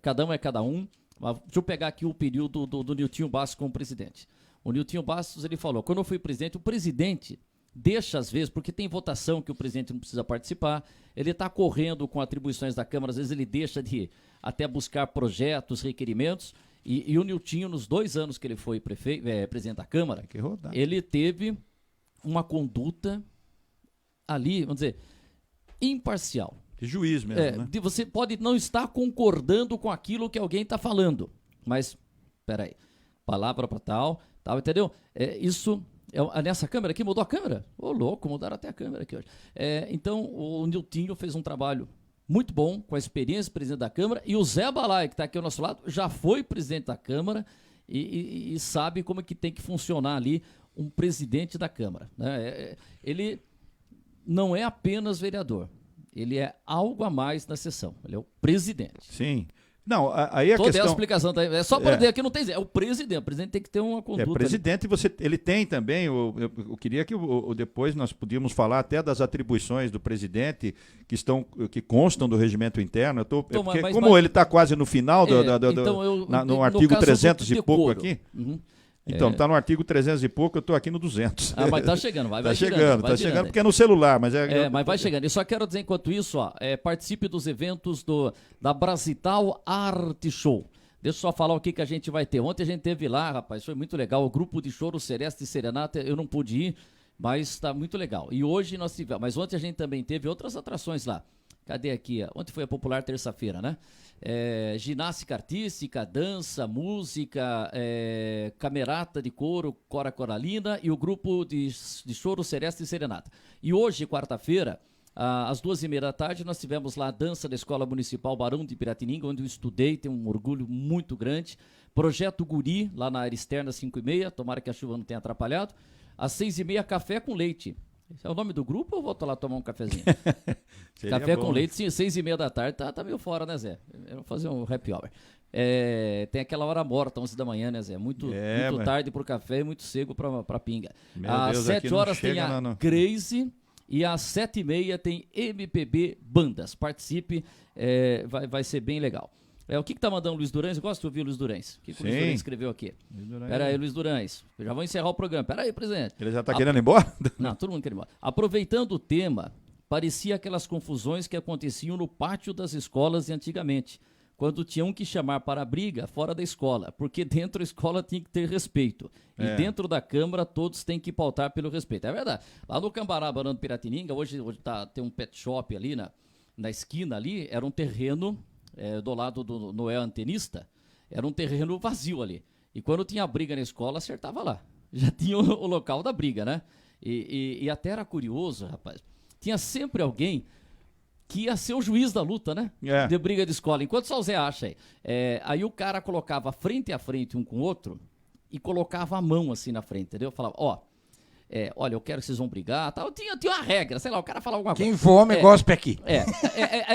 Cada um é cada um. Mas deixa eu pegar aqui o período do Niltinho Bastos como presidente. O Niltinho Bastos, ele falou, quando eu fui presidente, o presidente deixa às vezes, porque tem votação que o presidente não precisa participar, ele está correndo com atribuições da Câmara, às vezes ele deixa de até buscar projetos, requerimentos, e o Niltinho, nos 2 anos que ele foi presidente da Câmara, ele teve uma conduta ali, vamos dizer, imparcial. De juiz mesmo, né? Você pode não estar concordando com aquilo que alguém está falando, mas, peraí, palavra para tal, entendeu? Isso, nessa Câmara aqui, mudou a Câmara? Ô, louco, mudaram até a Câmara aqui hoje. Então, o Niltinho fez um trabalho muito bom, com a experiência de presidente da Câmara, e o Zé Balai, que está aqui ao nosso lado, já foi presidente da Câmara e sabe como é que tem que funcionar ali um presidente da Câmara, né? Ele não é apenas vereador. Ele é algo a mais na sessão. Ele é o presidente. Sim. Não, aí a toda questão... essa explicação, tá? É só para dizer que não tem... É o presidente. O presidente tem que ter uma conduta. Presidente, ele tem também... Eu queria que depois nós podíamos falar até das atribuições do presidente que constam do regimento interno. Ele está quase no final no artigo 300 e pouco aqui... Uhum. Então, está no artigo 300 e pouco, eu estou aqui no 200. Mas está chegando, vai chegando, porque é no celular. Mas mas vai chegando. E só quero dizer, enquanto isso, participe dos eventos da Brasital Art Show. Deixa eu só falar o que a gente vai ter. Ontem a gente teve lá, rapaz, foi muito legal, o grupo de choro Sereste e Serenata, eu não pude ir, mas está muito legal. E hoje nós tivemos, mas ontem a gente também teve outras atrações lá. Cadê aqui? Ontem foi a popular terça-feira, né? Ginástica artística, dança, música, camerata de coro, Cora Coralina e o grupo de choro Sereste e Serenata. E hoje, quarta-feira, às 14h30, nós tivemos lá a dança da Escola Municipal Barão de Piratininga, onde eu estudei, tenho um orgulho muito grande. Projeto Guri, lá na área externa, 5h30, tomara que a chuva não tenha atrapalhado. Às 6h30, café com leite. Esse é o nome do grupo ou eu vou lá tomar um cafezinho? Café com leite, sim, 6h30, tá meio fora, né, Zé? Eu vou fazer um happy hour. Tem aquela hora morta, 11h, né, Zé? Muito tarde pro café e muito cedo pra pinga. Às 7h tem a Grace e às 7h30 tem MPB Bandas. Participe, vai ser bem legal. O que tá mandando o Luiz Durães? Eu gosto de ouvir o Luiz Durães. O que o Luiz Durães escreveu aqui? Pera aí, Luiz Durães. Eu já vou encerrar o programa. Pera aí, presidente. Ele já tá querendo ir embora? Não, todo mundo quer ir embora. Aproveitando o tema, parecia aquelas confusões que aconteciam no pátio das escolas antigamente, quando tinham que chamar para a briga fora da escola, porque dentro da escola tinha que ter respeito. E dentro da Câmara todos têm que pautar pelo respeito. É verdade. Lá no Cambará, Barão de Piratininga, hoje tem um pet shop ali na esquina ali, era um terreno do lado do Noé Antenista, era um terreno vazio ali. E quando tinha briga na escola, acertava lá. Já tinha o local da briga, né? E até era curioso, rapaz. Tinha sempre alguém que ia ser o juiz da luta, né? De briga de escola. Enquanto só o Zé acha aí. Aí o cara colocava frente a frente um com o outro e colocava a mão assim na frente, entendeu? Falava, olha, eu quero que vocês vão brigar, tal. Tinha uma regra, sei lá, o cara falava alguma coisa. Quem for homem, gospe aqui.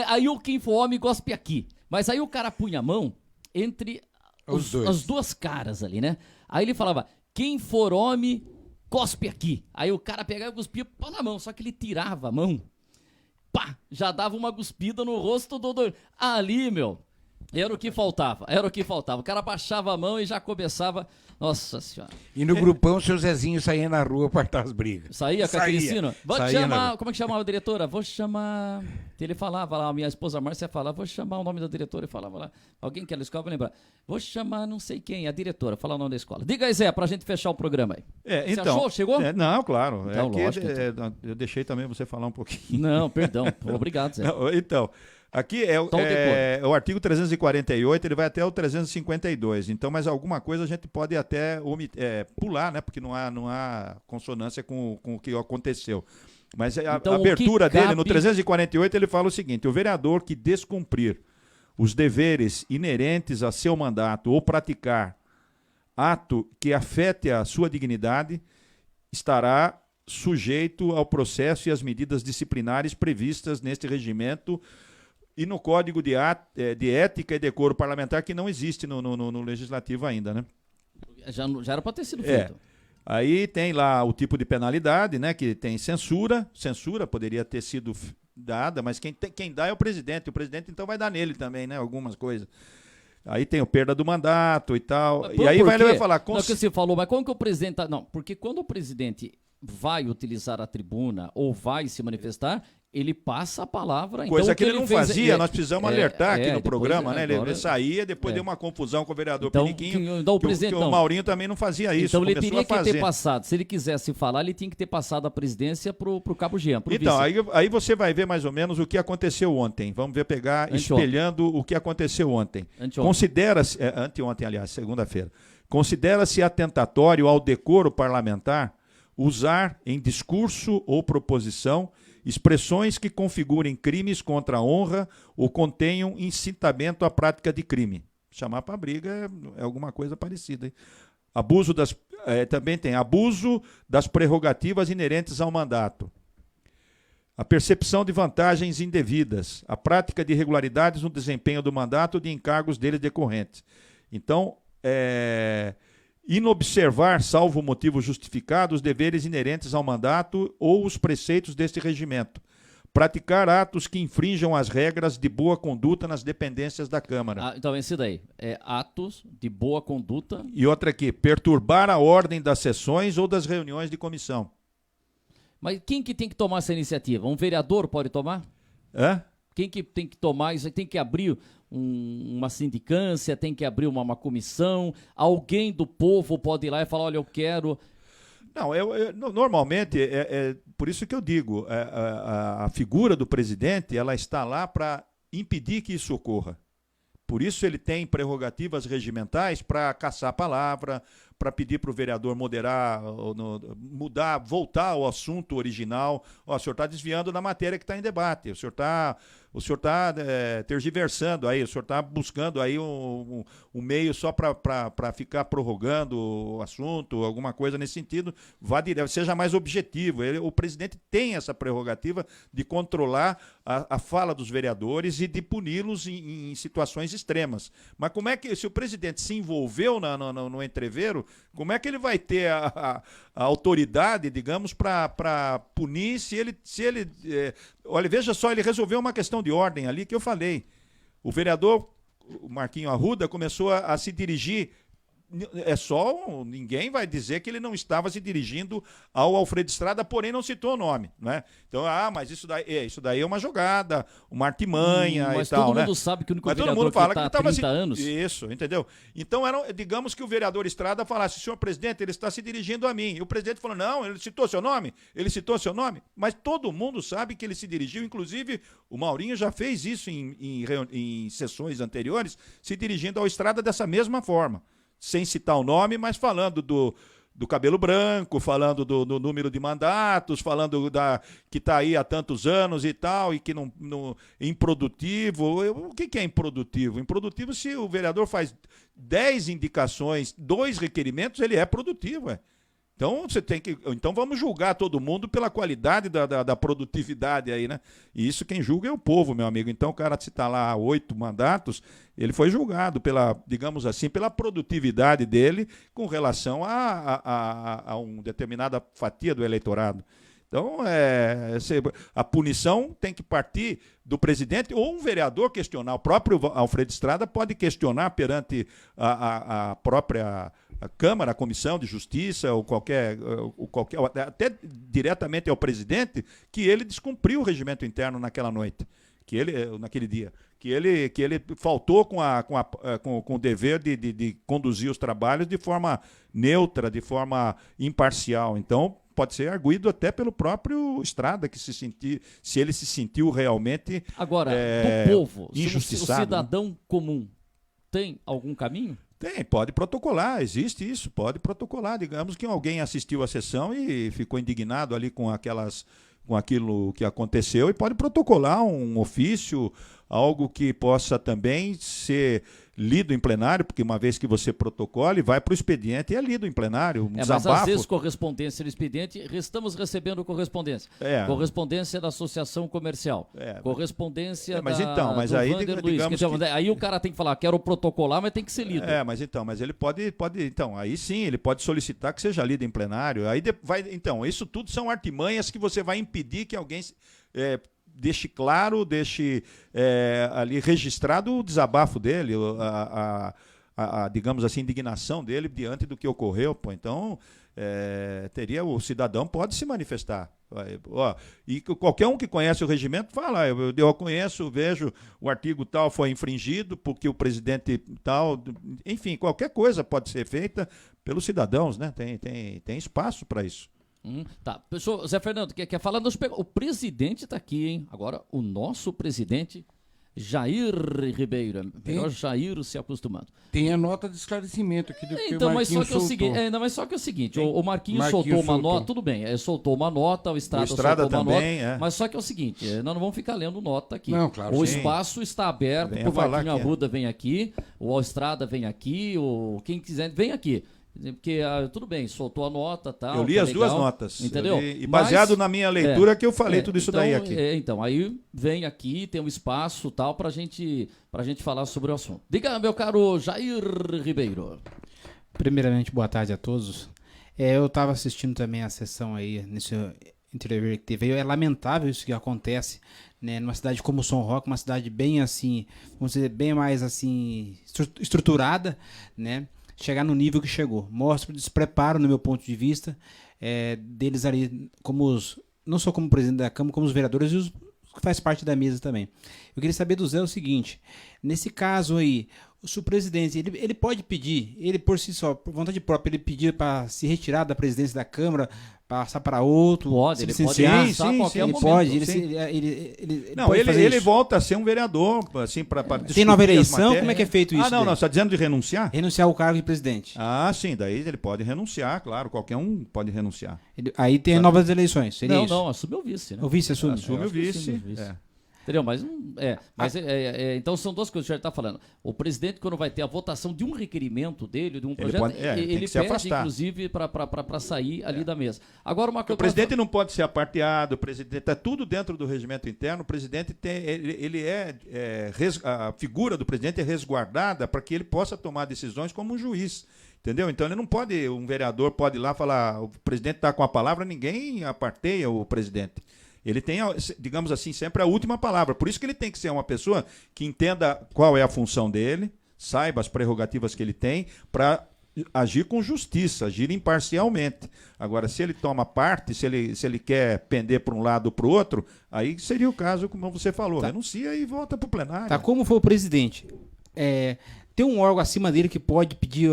Aí o quem for homem, gospe aqui. Mas aí o cara punha a mão entre as duas caras ali, né? Aí ele falava, quem for homem, cospe aqui. Aí o cara pegava e cuspia na mão, só que ele tirava a mão, pá, já dava uma cuspida no rosto do... Ali, meu, era o que faltava. O cara baixava a mão e já começava... Nossa senhora. E no grupão, seu Zezinho saía na rua para estar as brigas. Saía com aquele sino? Vou te chamar... Como é que chamava a diretora? Vou chamar... Ele falava lá, a minha esposa Márcia falava, vou chamar o nome da diretora. E falava lá, alguém que era da escola, vou lembrar. Vou chamar não sei quem, a diretora, falar o nome da escola. Diga aí, Zé, pra gente fechar o programa aí. Você achou? Chegou? Não, claro. Então, lógico. Eu deixei também você falar um pouquinho. Não, perdão. Obrigado, Zé. Então... Aqui o artigo 348, ele vai até o 352. Então, mas alguma coisa a gente pode até pular, né? Porque não há consonância com o que aconteceu. Mas então, a abertura dele, no 348, ele fala o seguinte: o vereador que descumprir os deveres inerentes a seu mandato ou praticar ato que afete a sua dignidade, estará sujeito ao processo e às medidas disciplinares previstas neste regimento e no Código de Ética e Decoro Parlamentar, que não existe no Legislativo ainda, né? Já era para ter sido feito. Aí tem lá o tipo de penalidade, né? Que tem censura. Censura poderia ter sido dada, mas quem dá é o presidente. O presidente, então, vai dar nele também, né? Algumas coisas. Aí tem o perda do mandato e tal. E aí ele vai falar... Não, que você falou, mas como que o presidente... Não, porque quando o presidente vai utilizar a tribuna ou vai se manifestar, ele passa a palavra. Coisa então, que ele não fazia, nós precisamos alertar aqui no programa, né? Ele saía, depois deu uma confusão com o vereador Piniquinho, que o Maurinho também não fazia isso. Então ele teria que ter passado, se ele quisesse falar, ele tinha que ter passado a presidência pro Cabo Jean, pro Então, vice. aí você vai ver mais ou menos o que aconteceu ontem. Vamos ver, espelhando o que aconteceu ontem. Considera-se, anteontem, aliás, segunda-feira, considera-se atentatório ao decoro parlamentar usar em discurso ou proposição expressões que configurem crimes contra a honra ou contenham incitamento à prática de crime. Chamar para briga é alguma coisa parecida. Hein? Também tem abuso das prerrogativas inerentes ao mandato. A percepção de vantagens indevidas. A prática de irregularidades no desempenho do mandato de encargos dele decorrentes. Então, inobservar, salvo motivo justificado, os deveres inerentes ao mandato ou os preceitos deste regimento. Praticar atos que infringam as regras de boa conduta nas dependências da Câmara. Então, esse daí. Atos de boa conduta. E outra aqui, perturbar a ordem das sessões ou das reuniões de comissão. Mas quem que tem que tomar essa iniciativa? Um vereador pode tomar? Quem que tem que tomar isso? Tem que abrir uma sindicância, tem que abrir uma comissão, alguém do povo pode ir lá e falar, olha, eu quero... Não, normalmente, por isso que eu digo, a figura do presidente, ela está lá para impedir que isso ocorra. Por isso ele tem prerrogativas regimentais para caçar a palavra, para pedir para o vereador moderar, mudar, voltar ao assunto original. O senhor está desviando da matéria que está em debate, o senhor está tergiversando aí, o senhor está buscando aí um meio só para ficar prorrogando o assunto, alguma coisa nesse sentido, vá direto, seja mais objetivo. O presidente tem essa prerrogativa de controlar a fala dos vereadores e de puni-los em situações extremas. Mas como é que, se o presidente se envolveu no entreveiro, como é que ele vai ter a autoridade, digamos, para punir se ele olha, veja só, ele resolveu uma questão de ordem ali que eu falei. O vereador, o Marquinho Arruda, começou a se dirigir ninguém vai dizer que ele não estava se dirigindo ao Alfredo Estrada, porém não citou o nome, né? Então, mas isso daí é uma jogada, uma artimanha e tal, né? Mas todo mundo sabe que o único Mas todo vereador mundo fala que que está há ele 30 anos... Isso, entendeu? Então, digamos que o vereador Estrada falasse, senhor presidente, ele está se dirigindo a mim. E o presidente falou, não, ele citou seu nome, mas todo mundo sabe que ele se dirigiu, inclusive o Maurinho já fez isso em sessões anteriores, se dirigindo ao Estrada dessa mesma forma, sem citar o nome, mas falando do cabelo branco, falando do número de mandatos, falando que está aí há tantos anos e tal, e que improdutivo. O que é improdutivo? Improdutivo, se o vereador faz 10 indicações, 2 requerimentos, ele é produtivo. Então vamos julgar todo mundo pela qualidade da produtividade aí, né? E isso quem julga é o povo, meu amigo. Então o cara, se está lá 8 mandatos, ele foi julgado digamos assim, pela produtividade dele com relação a uma determinada fatia do eleitorado. Então, a punição tem que partir do presidente ou um vereador questionar. O próprio Alfredo Estrada pode questionar perante a própria Câmara, a Comissão de Justiça, ou qualquer, até diretamente ao presidente, que ele descumpriu o regimento interno naquela noite, naquele dia, que ele faltou com o dever de conduzir os trabalhos de forma neutra, de forma imparcial. Então, pode ser arguído até pelo próprio Estrada, se ele se sentiu realmente agora, do povo, injustiçado. O cidadão comum tem algum caminho? Tem, pode protocolar, existe isso, pode protocolar. Digamos que alguém assistiu à sessão e ficou indignado ali com aquilo que aconteceu e pode protocolar um ofício, algo que possa também ser lido em plenário, porque uma vez que você protocole, vai para o expediente e é lido em plenário, mas às vezes correspondência no expediente, estamos recebendo correspondência. Correspondência da Associação Comercial, correspondência mas aí, aí o cara tem que falar, quero protocolar, mas tem que ser lido. Mas ele pode, aí sim, ele pode solicitar que seja lido em plenário. Aí isso tudo são artimanhas que você vai impedir que alguém deixe claro, ali registrado o desabafo dele, digamos assim, indignação dele diante do que ocorreu. Então, o cidadão pode se manifestar. E qualquer um que conhece o regimento fala, eu conheço, vejo o artigo tal foi infringido porque o presidente tal, enfim, qualquer coisa pode ser feita pelos cidadãos, né? Tem espaço para isso. Tá, pessoal, Zé Fernando, quer falar? O presidente está aqui, hein? Agora, o nosso presidente, Jair Ribeiro. Melhor Jair se acostumando. Tem a nota de esclarecimento aqui do que o Marquinhos soltou. Mas só que é o seguinte, o Marquinhos soltou uma nota, tudo bem, soltou uma nota, o Estrada soltou também, uma nota, mas só que é o seguinte, nós não vamos ficar lendo nota aqui. Não, claro, o espaço está aberto, o Marquinhos Arruda vem aqui, o Estrada vem aqui, quem quiser vem aqui. Porque, tudo bem, soltou a nota, tal. Eu li as duas notas. Entendeu? E baseado na minha leitura que eu falei tudo isso daí aqui. Então, aí vem aqui, tem um espaço tal pra gente falar sobre o assunto. Diga, meu caro Jair Ribeiro. Primeiramente, boa tarde a todos. Eu estava assistindo também a sessão aí, nesse interview que teve. É lamentável isso que acontece, né, numa cidade como São Roque, uma cidade bem assim, vamos dizer, bem mais assim, estruturada, né? Chegar no nível que chegou. Mostra o despreparo, no meu ponto de vista, deles ali, não só como presidente da Câmara, como os vereadores e os que faz parte da mesa também. Eu queria saber do Zé o seguinte, nesse caso aí, se o presidente, ele pode pedir, ele por si só, por vontade própria, ele pedir para se retirar da presidência da Câmara, passar para outro, pode, se ele licenciar, pode qualquer momento. Ele volta a ser um vereador, assim, para discutir. Tem nova eleição? Como é que é feito isso? Não, você está dizendo de renunciar? Renunciar ao cargo de presidente. Sim, daí ele pode renunciar, claro, qualquer um pode renunciar. Aí tem novas eleições, seria isso? Não, assume o vice, né? O vice assume? Assume o vice. Entendeu? Então são duas coisas que o senhor está falando. O presidente, quando vai ter a votação de um requerimento dele, de um projeto, ele pede, inclusive, para sair ali da mesa. Agora, uma coisa. O presidente não pode ser aparteado, o presidente está tudo dentro do regimento interno, o presidente a figura do presidente é resguardada para que ele possa tomar decisões como um juiz. Entendeu? Então ele não pode, um vereador pode ir lá falar, o presidente está com a palavra, ninguém aparteia o presidente. Ele tem, digamos assim, sempre a última palavra. Por isso que ele tem que ser uma pessoa que entenda qual é a função dele, saiba as prerrogativas que ele tem, para agir com justiça, agir imparcialmente. Agora, se ele toma parte, se ele quer pender para um lado ou para o outro, aí seria o caso, como você falou, renuncia e volta para o plenário. Tá, como foi o presidente? Tem um órgão acima dele que pode pedir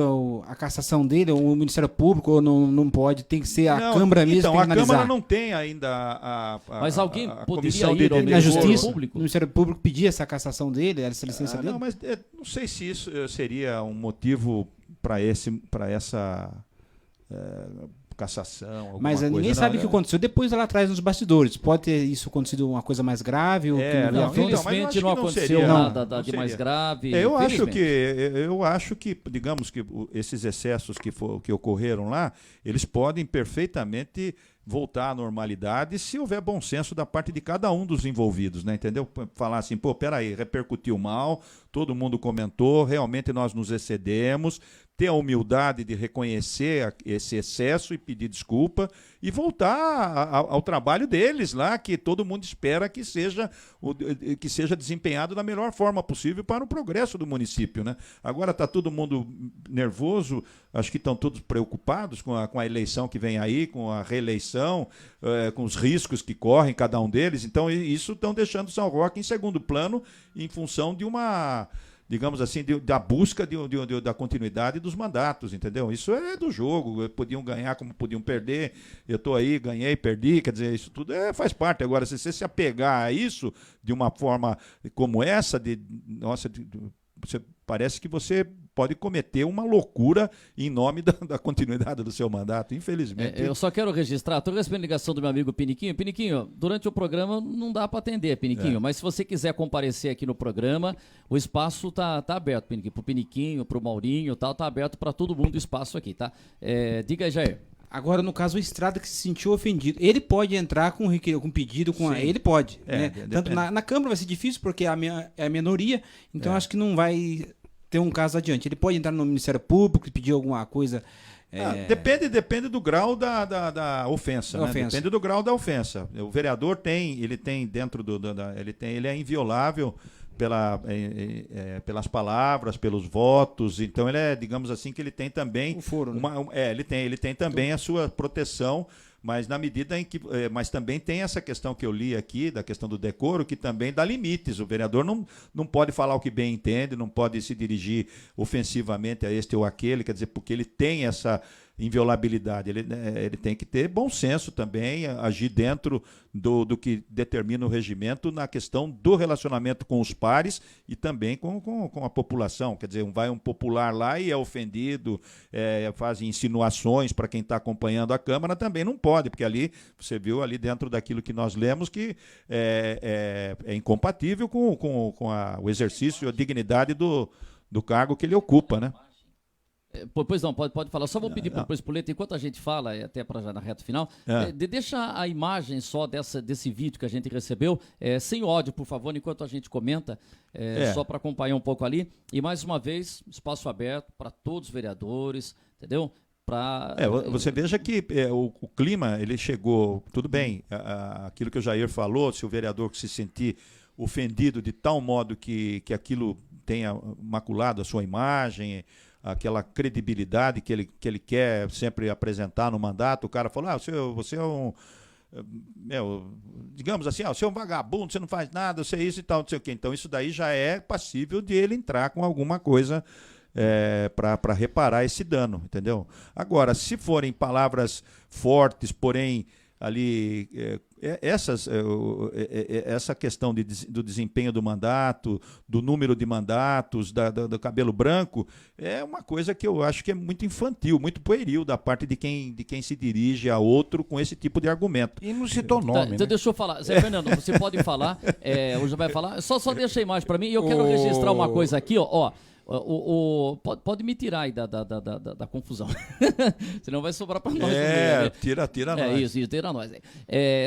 a cassação dele, ou o Ministério Público, ou não pode? Tem que ser a Câmara mesmo? Então, a Câmara não tem ainda mas alguém poderia ir ao na Justiça, Público? o Ministério Público pedir essa cassação dele, essa licença dele? Não, mas não sei se isso seria um motivo para essa cassação. Mas coisa. ninguém sabe o que aconteceu depois lá atrás nos bastidores. Pode ter isso acontecido uma coisa mais grave? Ou infelizmente não aconteceu nada de mais grave. Eu acho que, digamos que esses excessos que ocorreram lá, eles podem perfeitamente voltar à normalidade se houver bom senso da parte de cada um dos envolvidos, né? Entendeu? Falar assim, peraí, repercutiu mal, todo mundo comentou, realmente nós nos excedemos, ter a humildade de reconhecer esse excesso e pedir desculpa e voltar ao trabalho deles lá, que todo mundo espera que seja desempenhado da melhor forma possível para o progresso do município, né? Agora está todo mundo nervoso, acho que estão todos preocupados com a eleição que vem aí, com a reeleição, com os riscos que correm cada um deles, então isso estão deixando São Roque em segundo plano em função de uma, digamos assim, da busca da continuidade dos mandatos, entendeu? Isso é do jogo, podiam ganhar como podiam perder, eu estou aí, ganhei, perdi, quer dizer, isso tudo faz parte. Agora, se você se apegar a isso de uma forma como essa, você parece que você pode cometer uma loucura em nome da continuidade do seu mandato, infelizmente. Eu só quero registrar, estou recebendo ligação do meu amigo Piniquinho. Piniquinho, durante o programa não dá para atender, Piniquinho, mas se você quiser comparecer aqui no programa, o espaço tá aberto, Piniquinho, pro Piniquinho, pro Maurinho, tá aberto para todo mundo o espaço aqui, tá? Diga aí, Jair. Agora, no caso, o Estrada que se sentiu ofendido, ele pode entrar com pedido, ele pode. Né? Tanto na Câmara vai ser difícil, porque é a minoria, então acho que não vai ter um caso adiante. Ele pode entrar no Ministério Público e pedir alguma coisa. Depende do grau da ofensa, né? Depende do grau da ofensa. O vereador ele tem dentro ele é inviolável pelas palavras, pelos votos, então ele digamos assim, que ele tem também ele tem também a sua proteção, mas na medida em que, mas também tem essa questão que eu li aqui, da questão do decoro, que também dá limites. O vereador não pode falar o que bem entende, não pode se dirigir ofensivamente a este ou aquele, quer dizer, porque ele tem essa inviolabilidade, ele tem que ter bom senso também, agir dentro do que determina o regimento na questão do relacionamento com os pares e também com a população. Quer dizer, vai um popular lá e é ofendido, faz insinuações para quem está acompanhando a Câmara, também não pode, porque ali, você viu ali dentro daquilo que nós lemos, que é incompatível com o exercício, a dignidade do cargo que ele ocupa, né? Pois não, pode falar. Só vou pedir para o Espoleto, enquanto a gente fala, até para já na reta final, deixa a imagem só desse vídeo que a gente recebeu, sem ódio, por favor, enquanto a gente comenta, só para acompanhar um pouco ali. E mais uma vez, espaço aberto para todos os vereadores, entendeu? Você veja que o clima, ele chegou, tudo bem, aquilo que o Jair falou, se o vereador se sentir ofendido de tal modo que aquilo tenha maculado a sua imagem, aquela credibilidade que ele quer sempre apresentar no mandato, o cara falou, você é um, digamos assim, você é um vagabundo, você não faz nada, você é isso e tal, não sei o quê. Então isso daí já é passível de ele entrar com alguma coisa para reparar esse dano, entendeu? Agora, se forem palavras fortes, porém ali essa questão do desempenho do mandato, do número de mandatos, do cabelo branco, é uma coisa que eu acho que é muito infantil, muito pueril da parte de quem se dirige a outro com esse tipo de argumento. E não citou nome, então deixa eu falar. Zé Fernando, você pode falar, hoje vai falar, só deixa a imagem para mim, e eu quero registrar uma coisa aqui, ó. Pode me tirar aí da confusão. Senão vai sobrar para nós. Tira nós. Isso, tira nós.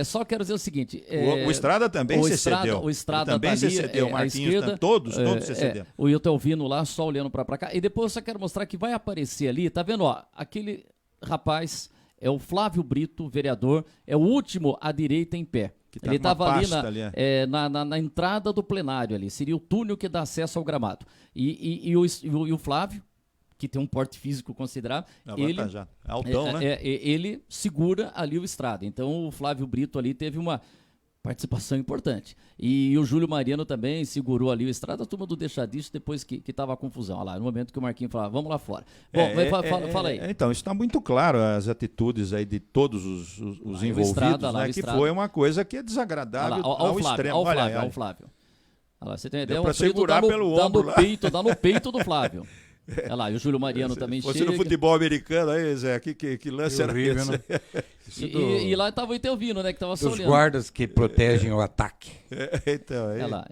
Só quero dizer o seguinte. O Estrada também se cedeu. O Estrada também se cedeu. O Marquinhos, todos se cederam. O Itelvino lá, só olhando para cá. E depois eu só quero mostrar que vai aparecer ali, tá vendo? Aquele rapaz é o Flávio Brito, vereador, é o último à direita em pé. Ele estava ali na entrada do plenário ali, seria o túnel que dá acesso ao gramado. E o Flávio, que tem um porte físico considerável, altão, né? Ele segura ali o Estrada. Então o Flávio Brito ali teve uma participação importante. E o Júlio Mariano também segurou ali o Estrada, a turma do deixadiço, depois que estava a confusão. Olha lá, no momento que o Marquinhos falava, vamos lá fora. Bom, fala aí. Então, isso está muito claro, as atitudes aí de todos os envolvidos, Estrada, né, que foi uma coisa que é desagradável ao extremo. Olha o Flávio. Olha lá, você tem ideia, para segurar pelo ombro lá. Dá no peito do Flávio. Olha lá, e o Júlio Mariano também chega. Você no futebol americano aí, Zé, que lance era horrível, esse? Né? E lá estava o Itelvino, né, que estava só olhando. Os guardas que protegem o ataque. Olha lá,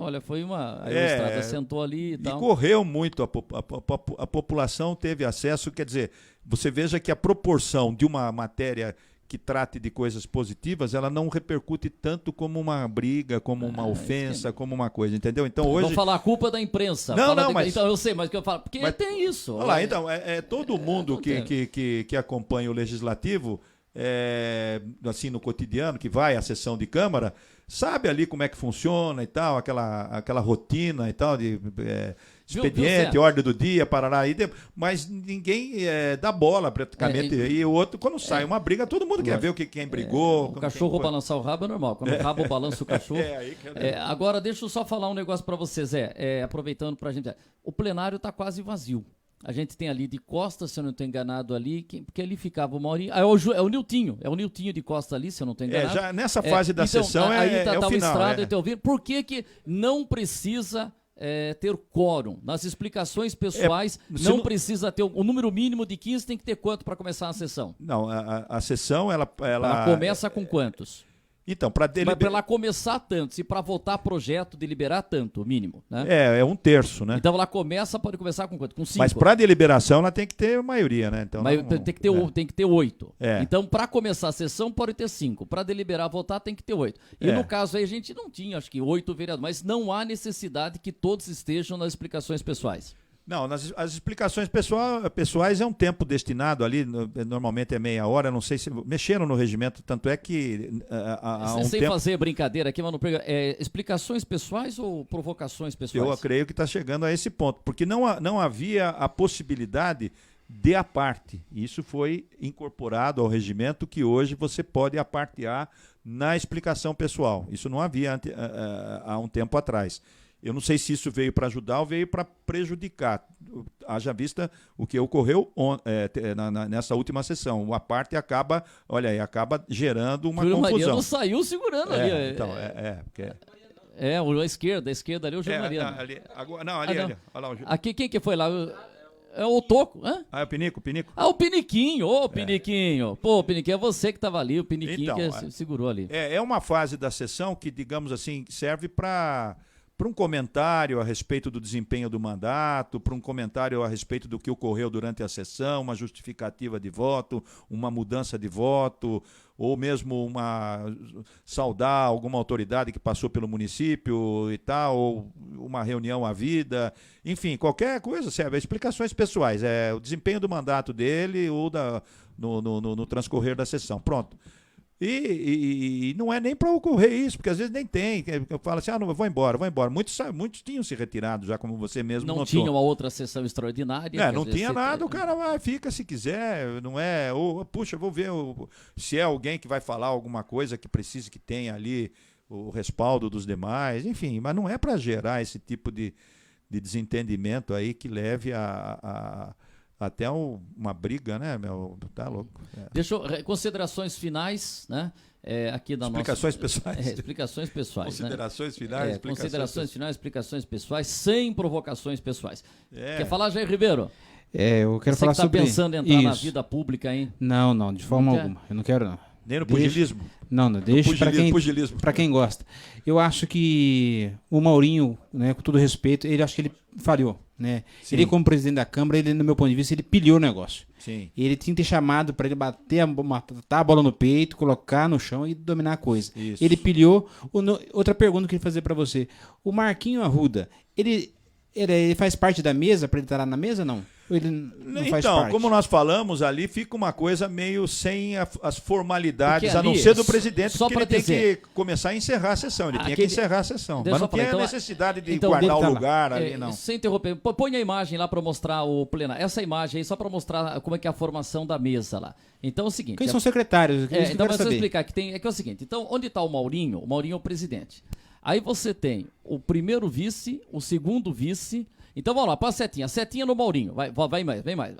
olha, foi uma... Aí o Estrada sentou ali e tal. E correu muito, a população teve acesso, quer dizer, você veja que a proporção de uma matéria que trate de coisas positivas, ela não repercute tanto como uma briga, como uma ofensa, como uma coisa, entendeu? Então hoje... Vou falar a culpa da imprensa. Mas... Então eu sei, mas o que eu falo, porque tem isso. Olha lá, então, todo mundo que acompanha o Legislativo, assim, no cotidiano, que vai à sessão de Câmara, sabe ali como é que funciona e tal, aquela rotina e tal, de expediente, ordem do dia, parará, mas ninguém dá bola praticamente. E o outro, quando sai uma briga, todo mundo quer ver quem brigou. O cachorro balançar o rabo é normal, quando o rabo balança o cachorro. Agora, deixa eu só falar um negócio para você, Zé, aproveitando para a gente. O plenário está quase vazio. A gente tem ali de Costa, se eu não estou enganado ali, porque ali ficava uma horinha. É o Niltinho de Costa ali, se eu não estou enganado. Já nessa fase da sessão aí é o final. Por que não precisa ter quórum? Nas explicações pessoais, não precisa ter o número mínimo de 15, tem que ter quanto para começar a sessão? Não, a sessão, ela começa com quantos? Então, para ela começar tanto, se para votar projeto deliberar tanto, o mínimo, né? É um terço, né? Então ela pode começar com quanto? Com 5. Mas para deliberação ela tem que ter maioria, né? Então, tem que ter 8. Então, para começar a sessão pode ter 5. Para deliberar, votar, tem que ter 8. E no caso aí a gente não tinha, acho que 8 vereadores, mas não há necessidade que todos estejam nas explicações pessoais. Não, as explicações pessoais é um tempo destinado ali, normalmente é meia hora, não sei se mexeram no regimento, tanto é que sem fazer brincadeira aqui, mas não pega, explicações pessoais ou provocações pessoais? Eu creio que está chegando a esse ponto, porque não havia a possibilidade de aparte. Isso foi incorporado ao regimento que hoje você pode apartear na explicação pessoal. Isso não havia há um tempo atrás. Eu não sei se isso veio para ajudar ou veio para prejudicar. Haja vista o que ocorreu nessa última sessão. O aparte acaba gerando uma confusão. O Mariano saiu segurando ali. Então, a esquerda ali, o Júlio Mariano. Ali. Olha lá, aqui, quem que foi lá? É o Toco, hã? É o Pinico. O Piniquinho, Piniquinho. Pô, Piniquinho, é você que estava ali, o Piniquinho que segurou ali. É uma fase da sessão que, digamos assim, serve para um comentário a respeito do desempenho do mandato, para um comentário a respeito do que ocorreu durante a sessão, uma justificativa de voto, uma mudança de voto, ou mesmo saudar alguma autoridade que passou pelo município e tal, ou uma reunião à vida, enfim, qualquer coisa serve. Explicações pessoais, o desempenho do mandato dele ou no transcorrer da sessão. Pronto. E não é nem para ocorrer isso, porque às vezes nem tem. Eu falo assim, não, vou embora. Muitos tinham se retirado já, como você mesmo notou. Não tinha uma outra sessão extraordinária. Não tinha nada, o cara vai, fica se quiser, não é? Ou, puxa, vou ver se é alguém que vai falar alguma coisa que precise que tenha ali o respaldo dos demais, enfim, mas não é para gerar esse tipo de desentendimento aí que leve até uma briga, né, meu? Tá louco. Considerações finais, né? Aqui da explicações pessoais. Explicações pessoais. Considerações finais. Considerações finais, explicações pessoais, sem provocações pessoais. Quer falar, Jair Ribeiro? Eu quero falar sobre... Você está pensando em entrar na vida pública, hein? Não, de forma alguma. Eu não quero, não. Nem no pugilismo? Não, deixa para quem gosta. Eu acho que o Maurinho, né, com todo respeito, acho que ele falhou. Né? Ele, como presidente da Câmara, no meu ponto de vista, ele pilhou o negócio. Sim. Ele tinha que ter chamado para ele matar a bola no peito, colocar no chão e dominar a coisa. Isso. Ele pilhou. Outra pergunta que eu queria fazer para você. O Marquinho Arruda, ele faz parte da mesa para ele estar lá na mesa ou não? Ou ele não faz Então, parte? como nós falamos, ali fica uma coisa meio sem as formalidades, Porque a não ali, ser do presidente, só porque ele pra tem dizer- que começar a encerrar a sessão. Ele tinha que encerrar a sessão. Deixa Mas não eu falar, tinha então, necessidade de então, guardar o tá lá. lugar ali, não. Sem interromper, põe a imagem lá para mostrar o plenário. Essa imagem aí, só para mostrar como é que é a formação da mesa lá. Então é o seguinte... Quem são secretários? Isso que eu então, quero mas eu vou saber. explicar, que é o seguinte, então, onde está o Maurinho? O Maurinho é o presidente. Aí você tem o primeiro vice, o segundo vice... Então vamos lá, passa a setinha no Maurinho, vai mais, vem mais.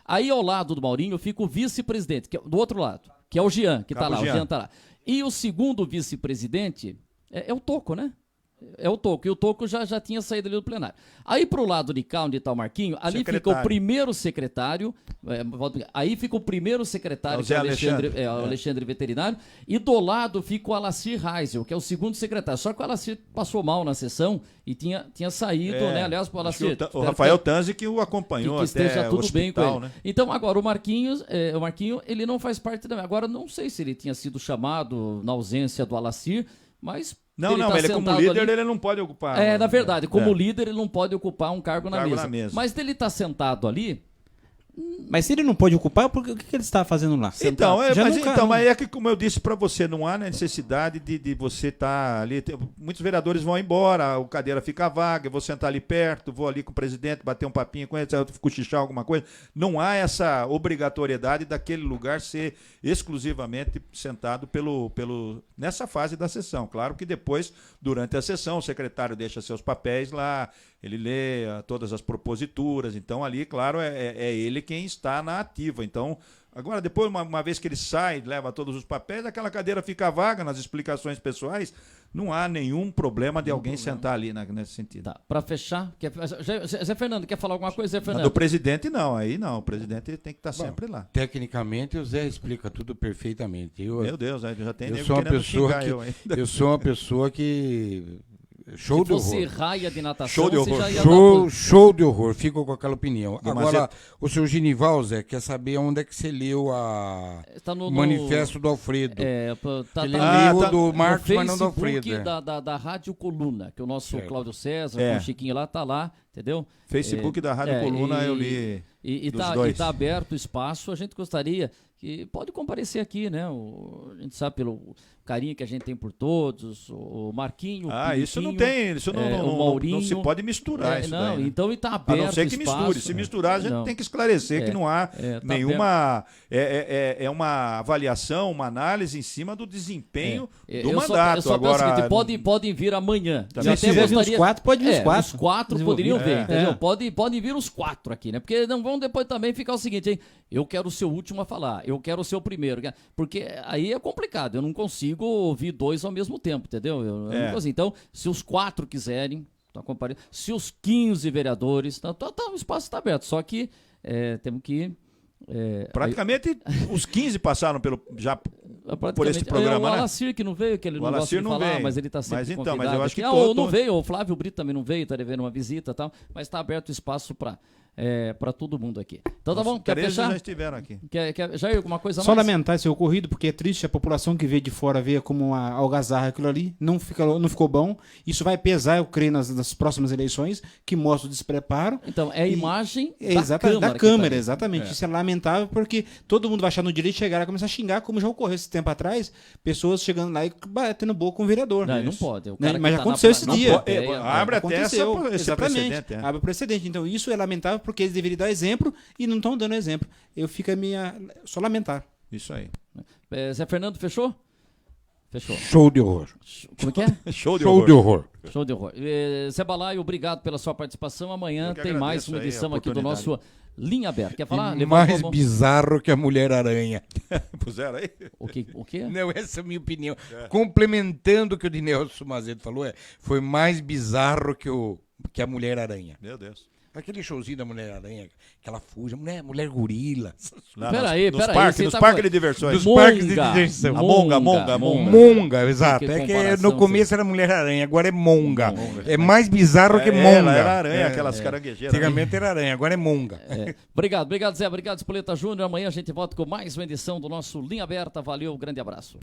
Aí ao lado do Maurinho fica o vice-presidente, do outro lado, que é o Jean, que está lá, o Jean está lá. E o segundo vice-presidente é o Toco, né? É o Toco, e o Toco já tinha saído ali do plenário. Aí pro lado de cá, onde está o Marquinho, ali fica o primeiro secretário, aí fica o primeiro secretário, que é o Alexandre Veterinário, e do lado fica o Alacir Reisel, que é o segundo secretário. Só que o Alacir passou mal na sessão e tinha saído, né? Aliás, o Alacir... O Rafael Tanzi que o acompanhou que esteja até tudo o bem com hospital, ele. né? Então, agora, o Marquinho, ele não faz parte da... Agora, não sei se ele tinha sido chamado na ausência do Alacir, mas... Não, ele como líder ele não pode ocupar. Na verdade, como líder ele não pode ocupar um cargo na mesa. Mas ele está sentado ali... Mas se ele não pode ocupar, o que ele está fazendo lá? Então, mas é que, como eu disse para você, não há necessidade de você estar ali. Muitos vereadores vão embora, o cadeira fica vaga, eu vou sentar ali perto, vou ali com o presidente, bater um papinho com ele, cochichar alguma coisa. Não há essa obrigatoriedade daquele lugar ser exclusivamente sentado nessa fase da sessão. Claro que depois, durante a sessão, o secretário deixa seus papéis lá, ele lê todas as proposituras, então ali, claro, é ele quem está na ativa. Então, agora, depois, uma vez que ele sai, leva todos os papéis, aquela cadeira fica vaga nas explicações pessoais, não há nenhum problema de alguém sentar ali nesse sentido. Tá, para fechar, Zé Fernando, quer falar alguma coisa, Zé Fernando? Do presidente não, aí não, o presidente tem que estar sempre lá. Tecnicamente, o Zé explica tudo perfeitamente. Meu Deus, já tem nego sou uma querendo pessoa xingar eu ainda. Eu sou uma pessoa que... Show de horror. Se fosse raia de natação, show de horror. você já ia Show de horror, fico com aquela opinião. Agora, Mazeta. o senhor Genival, Zé, quer saber onde é que você leu o manifesto do Alfredo. Ele leu do Marcos, mas não do Alfredo. Da Rádio Coluna, que o nosso Cláudio César, o Chiquinho lá, tá lá, entendeu? Facebook da Rádio Coluna eu li. E tá aberto o espaço, a gente gostaria que pode comparecer aqui, né? A gente sabe pelo carinho que a gente tem por todos, o Marquinho, isso não tem, o Maurinho, não se pode misturar isso daí, né? Então está aberto. A não ser que misture. Se misturar, a gente tem que esclarecer que não há nenhuma. É uma avaliação, uma análise em cima do desempenho do mandato. Agora, podem vir amanhã. Se tiver vir os quatro, pode vir os quatro. Os quatro poderiam vir, entendeu? Podem vir os quatro aqui, né? Porque não vão depois também ficar o seguinte, hein? Eu quero ser o último a falar, eu quero ser o primeiro. Porque aí é complicado, eu não consigo ouvir dois ao mesmo tempo, entendeu? Eu não consigo. Então, se os quatro quiserem, se os 15 vereadores, o espaço está aberto, só que temos que... praticamente os 15 passaram por este programa, o Alacir que não veio, que ele não gosta de falar, mas ele está sempre convidado. Mas eu acho que não veio, o Flávio Brito também não veio, está devendo uma visita e tal, mas está aberto o espaço para todo mundo aqui. Então tá bom, quer fechar? Já estiveram aqui. Já alguma coisa Só mais? lamentar esse ocorrido, porque é triste a população que vê de fora ver como uma algazarra aquilo ali, não ficou bom. Isso vai pesar, eu creio, nas próximas eleições, que mostra o despreparo. Então, é a imagem da Câmara, exatamente. Isso é lamentável, porque todo mundo vai achar no direito de chegar e começar a xingar, como já ocorreu esse tempo atrás, pessoas chegando lá e batendo boca com o vereador. Não pode. Mas já aconteceu esse dia. Abre até esse precedente. Abre precedente. Então, isso é lamentável, porque eles deveriam dar exemplo e não estão dando exemplo. Eu fico só lamentar. Isso aí. Zé Fernando, fechou? Fechou. Show de horror. Como é que é? Show de horror. Show de horror. Zé Balaio, obrigado pela sua participação. Amanhã tem mais uma edição aqui do nosso Linha Aberta. Quer falar? Mais bizarro que a Mulher-Aranha. Puseram aí? O quê? Não, essa é a minha opinião. Complementando o que o Dinelson Mazeto falou, foi mais bizarro que a Mulher-Aranha. Meu Deus. Aquele showzinho da Mulher-Aranha, que ela fuja, mulher gorila. Peraí. Nos parques de diversões. Nos parques de diversão. Monga, exato. É que no começo era Mulher-Aranha, agora é Monga. É mais bizarro que Monga. Ela era aranha, aquelas caranguejeiras. Antigamente era aranha, agora é Monga. Obrigado, Zé. Obrigado, Espoleta Júnior. Amanhã a gente volta com mais uma edição do nosso Linha Aberta. Valeu, grande abraço.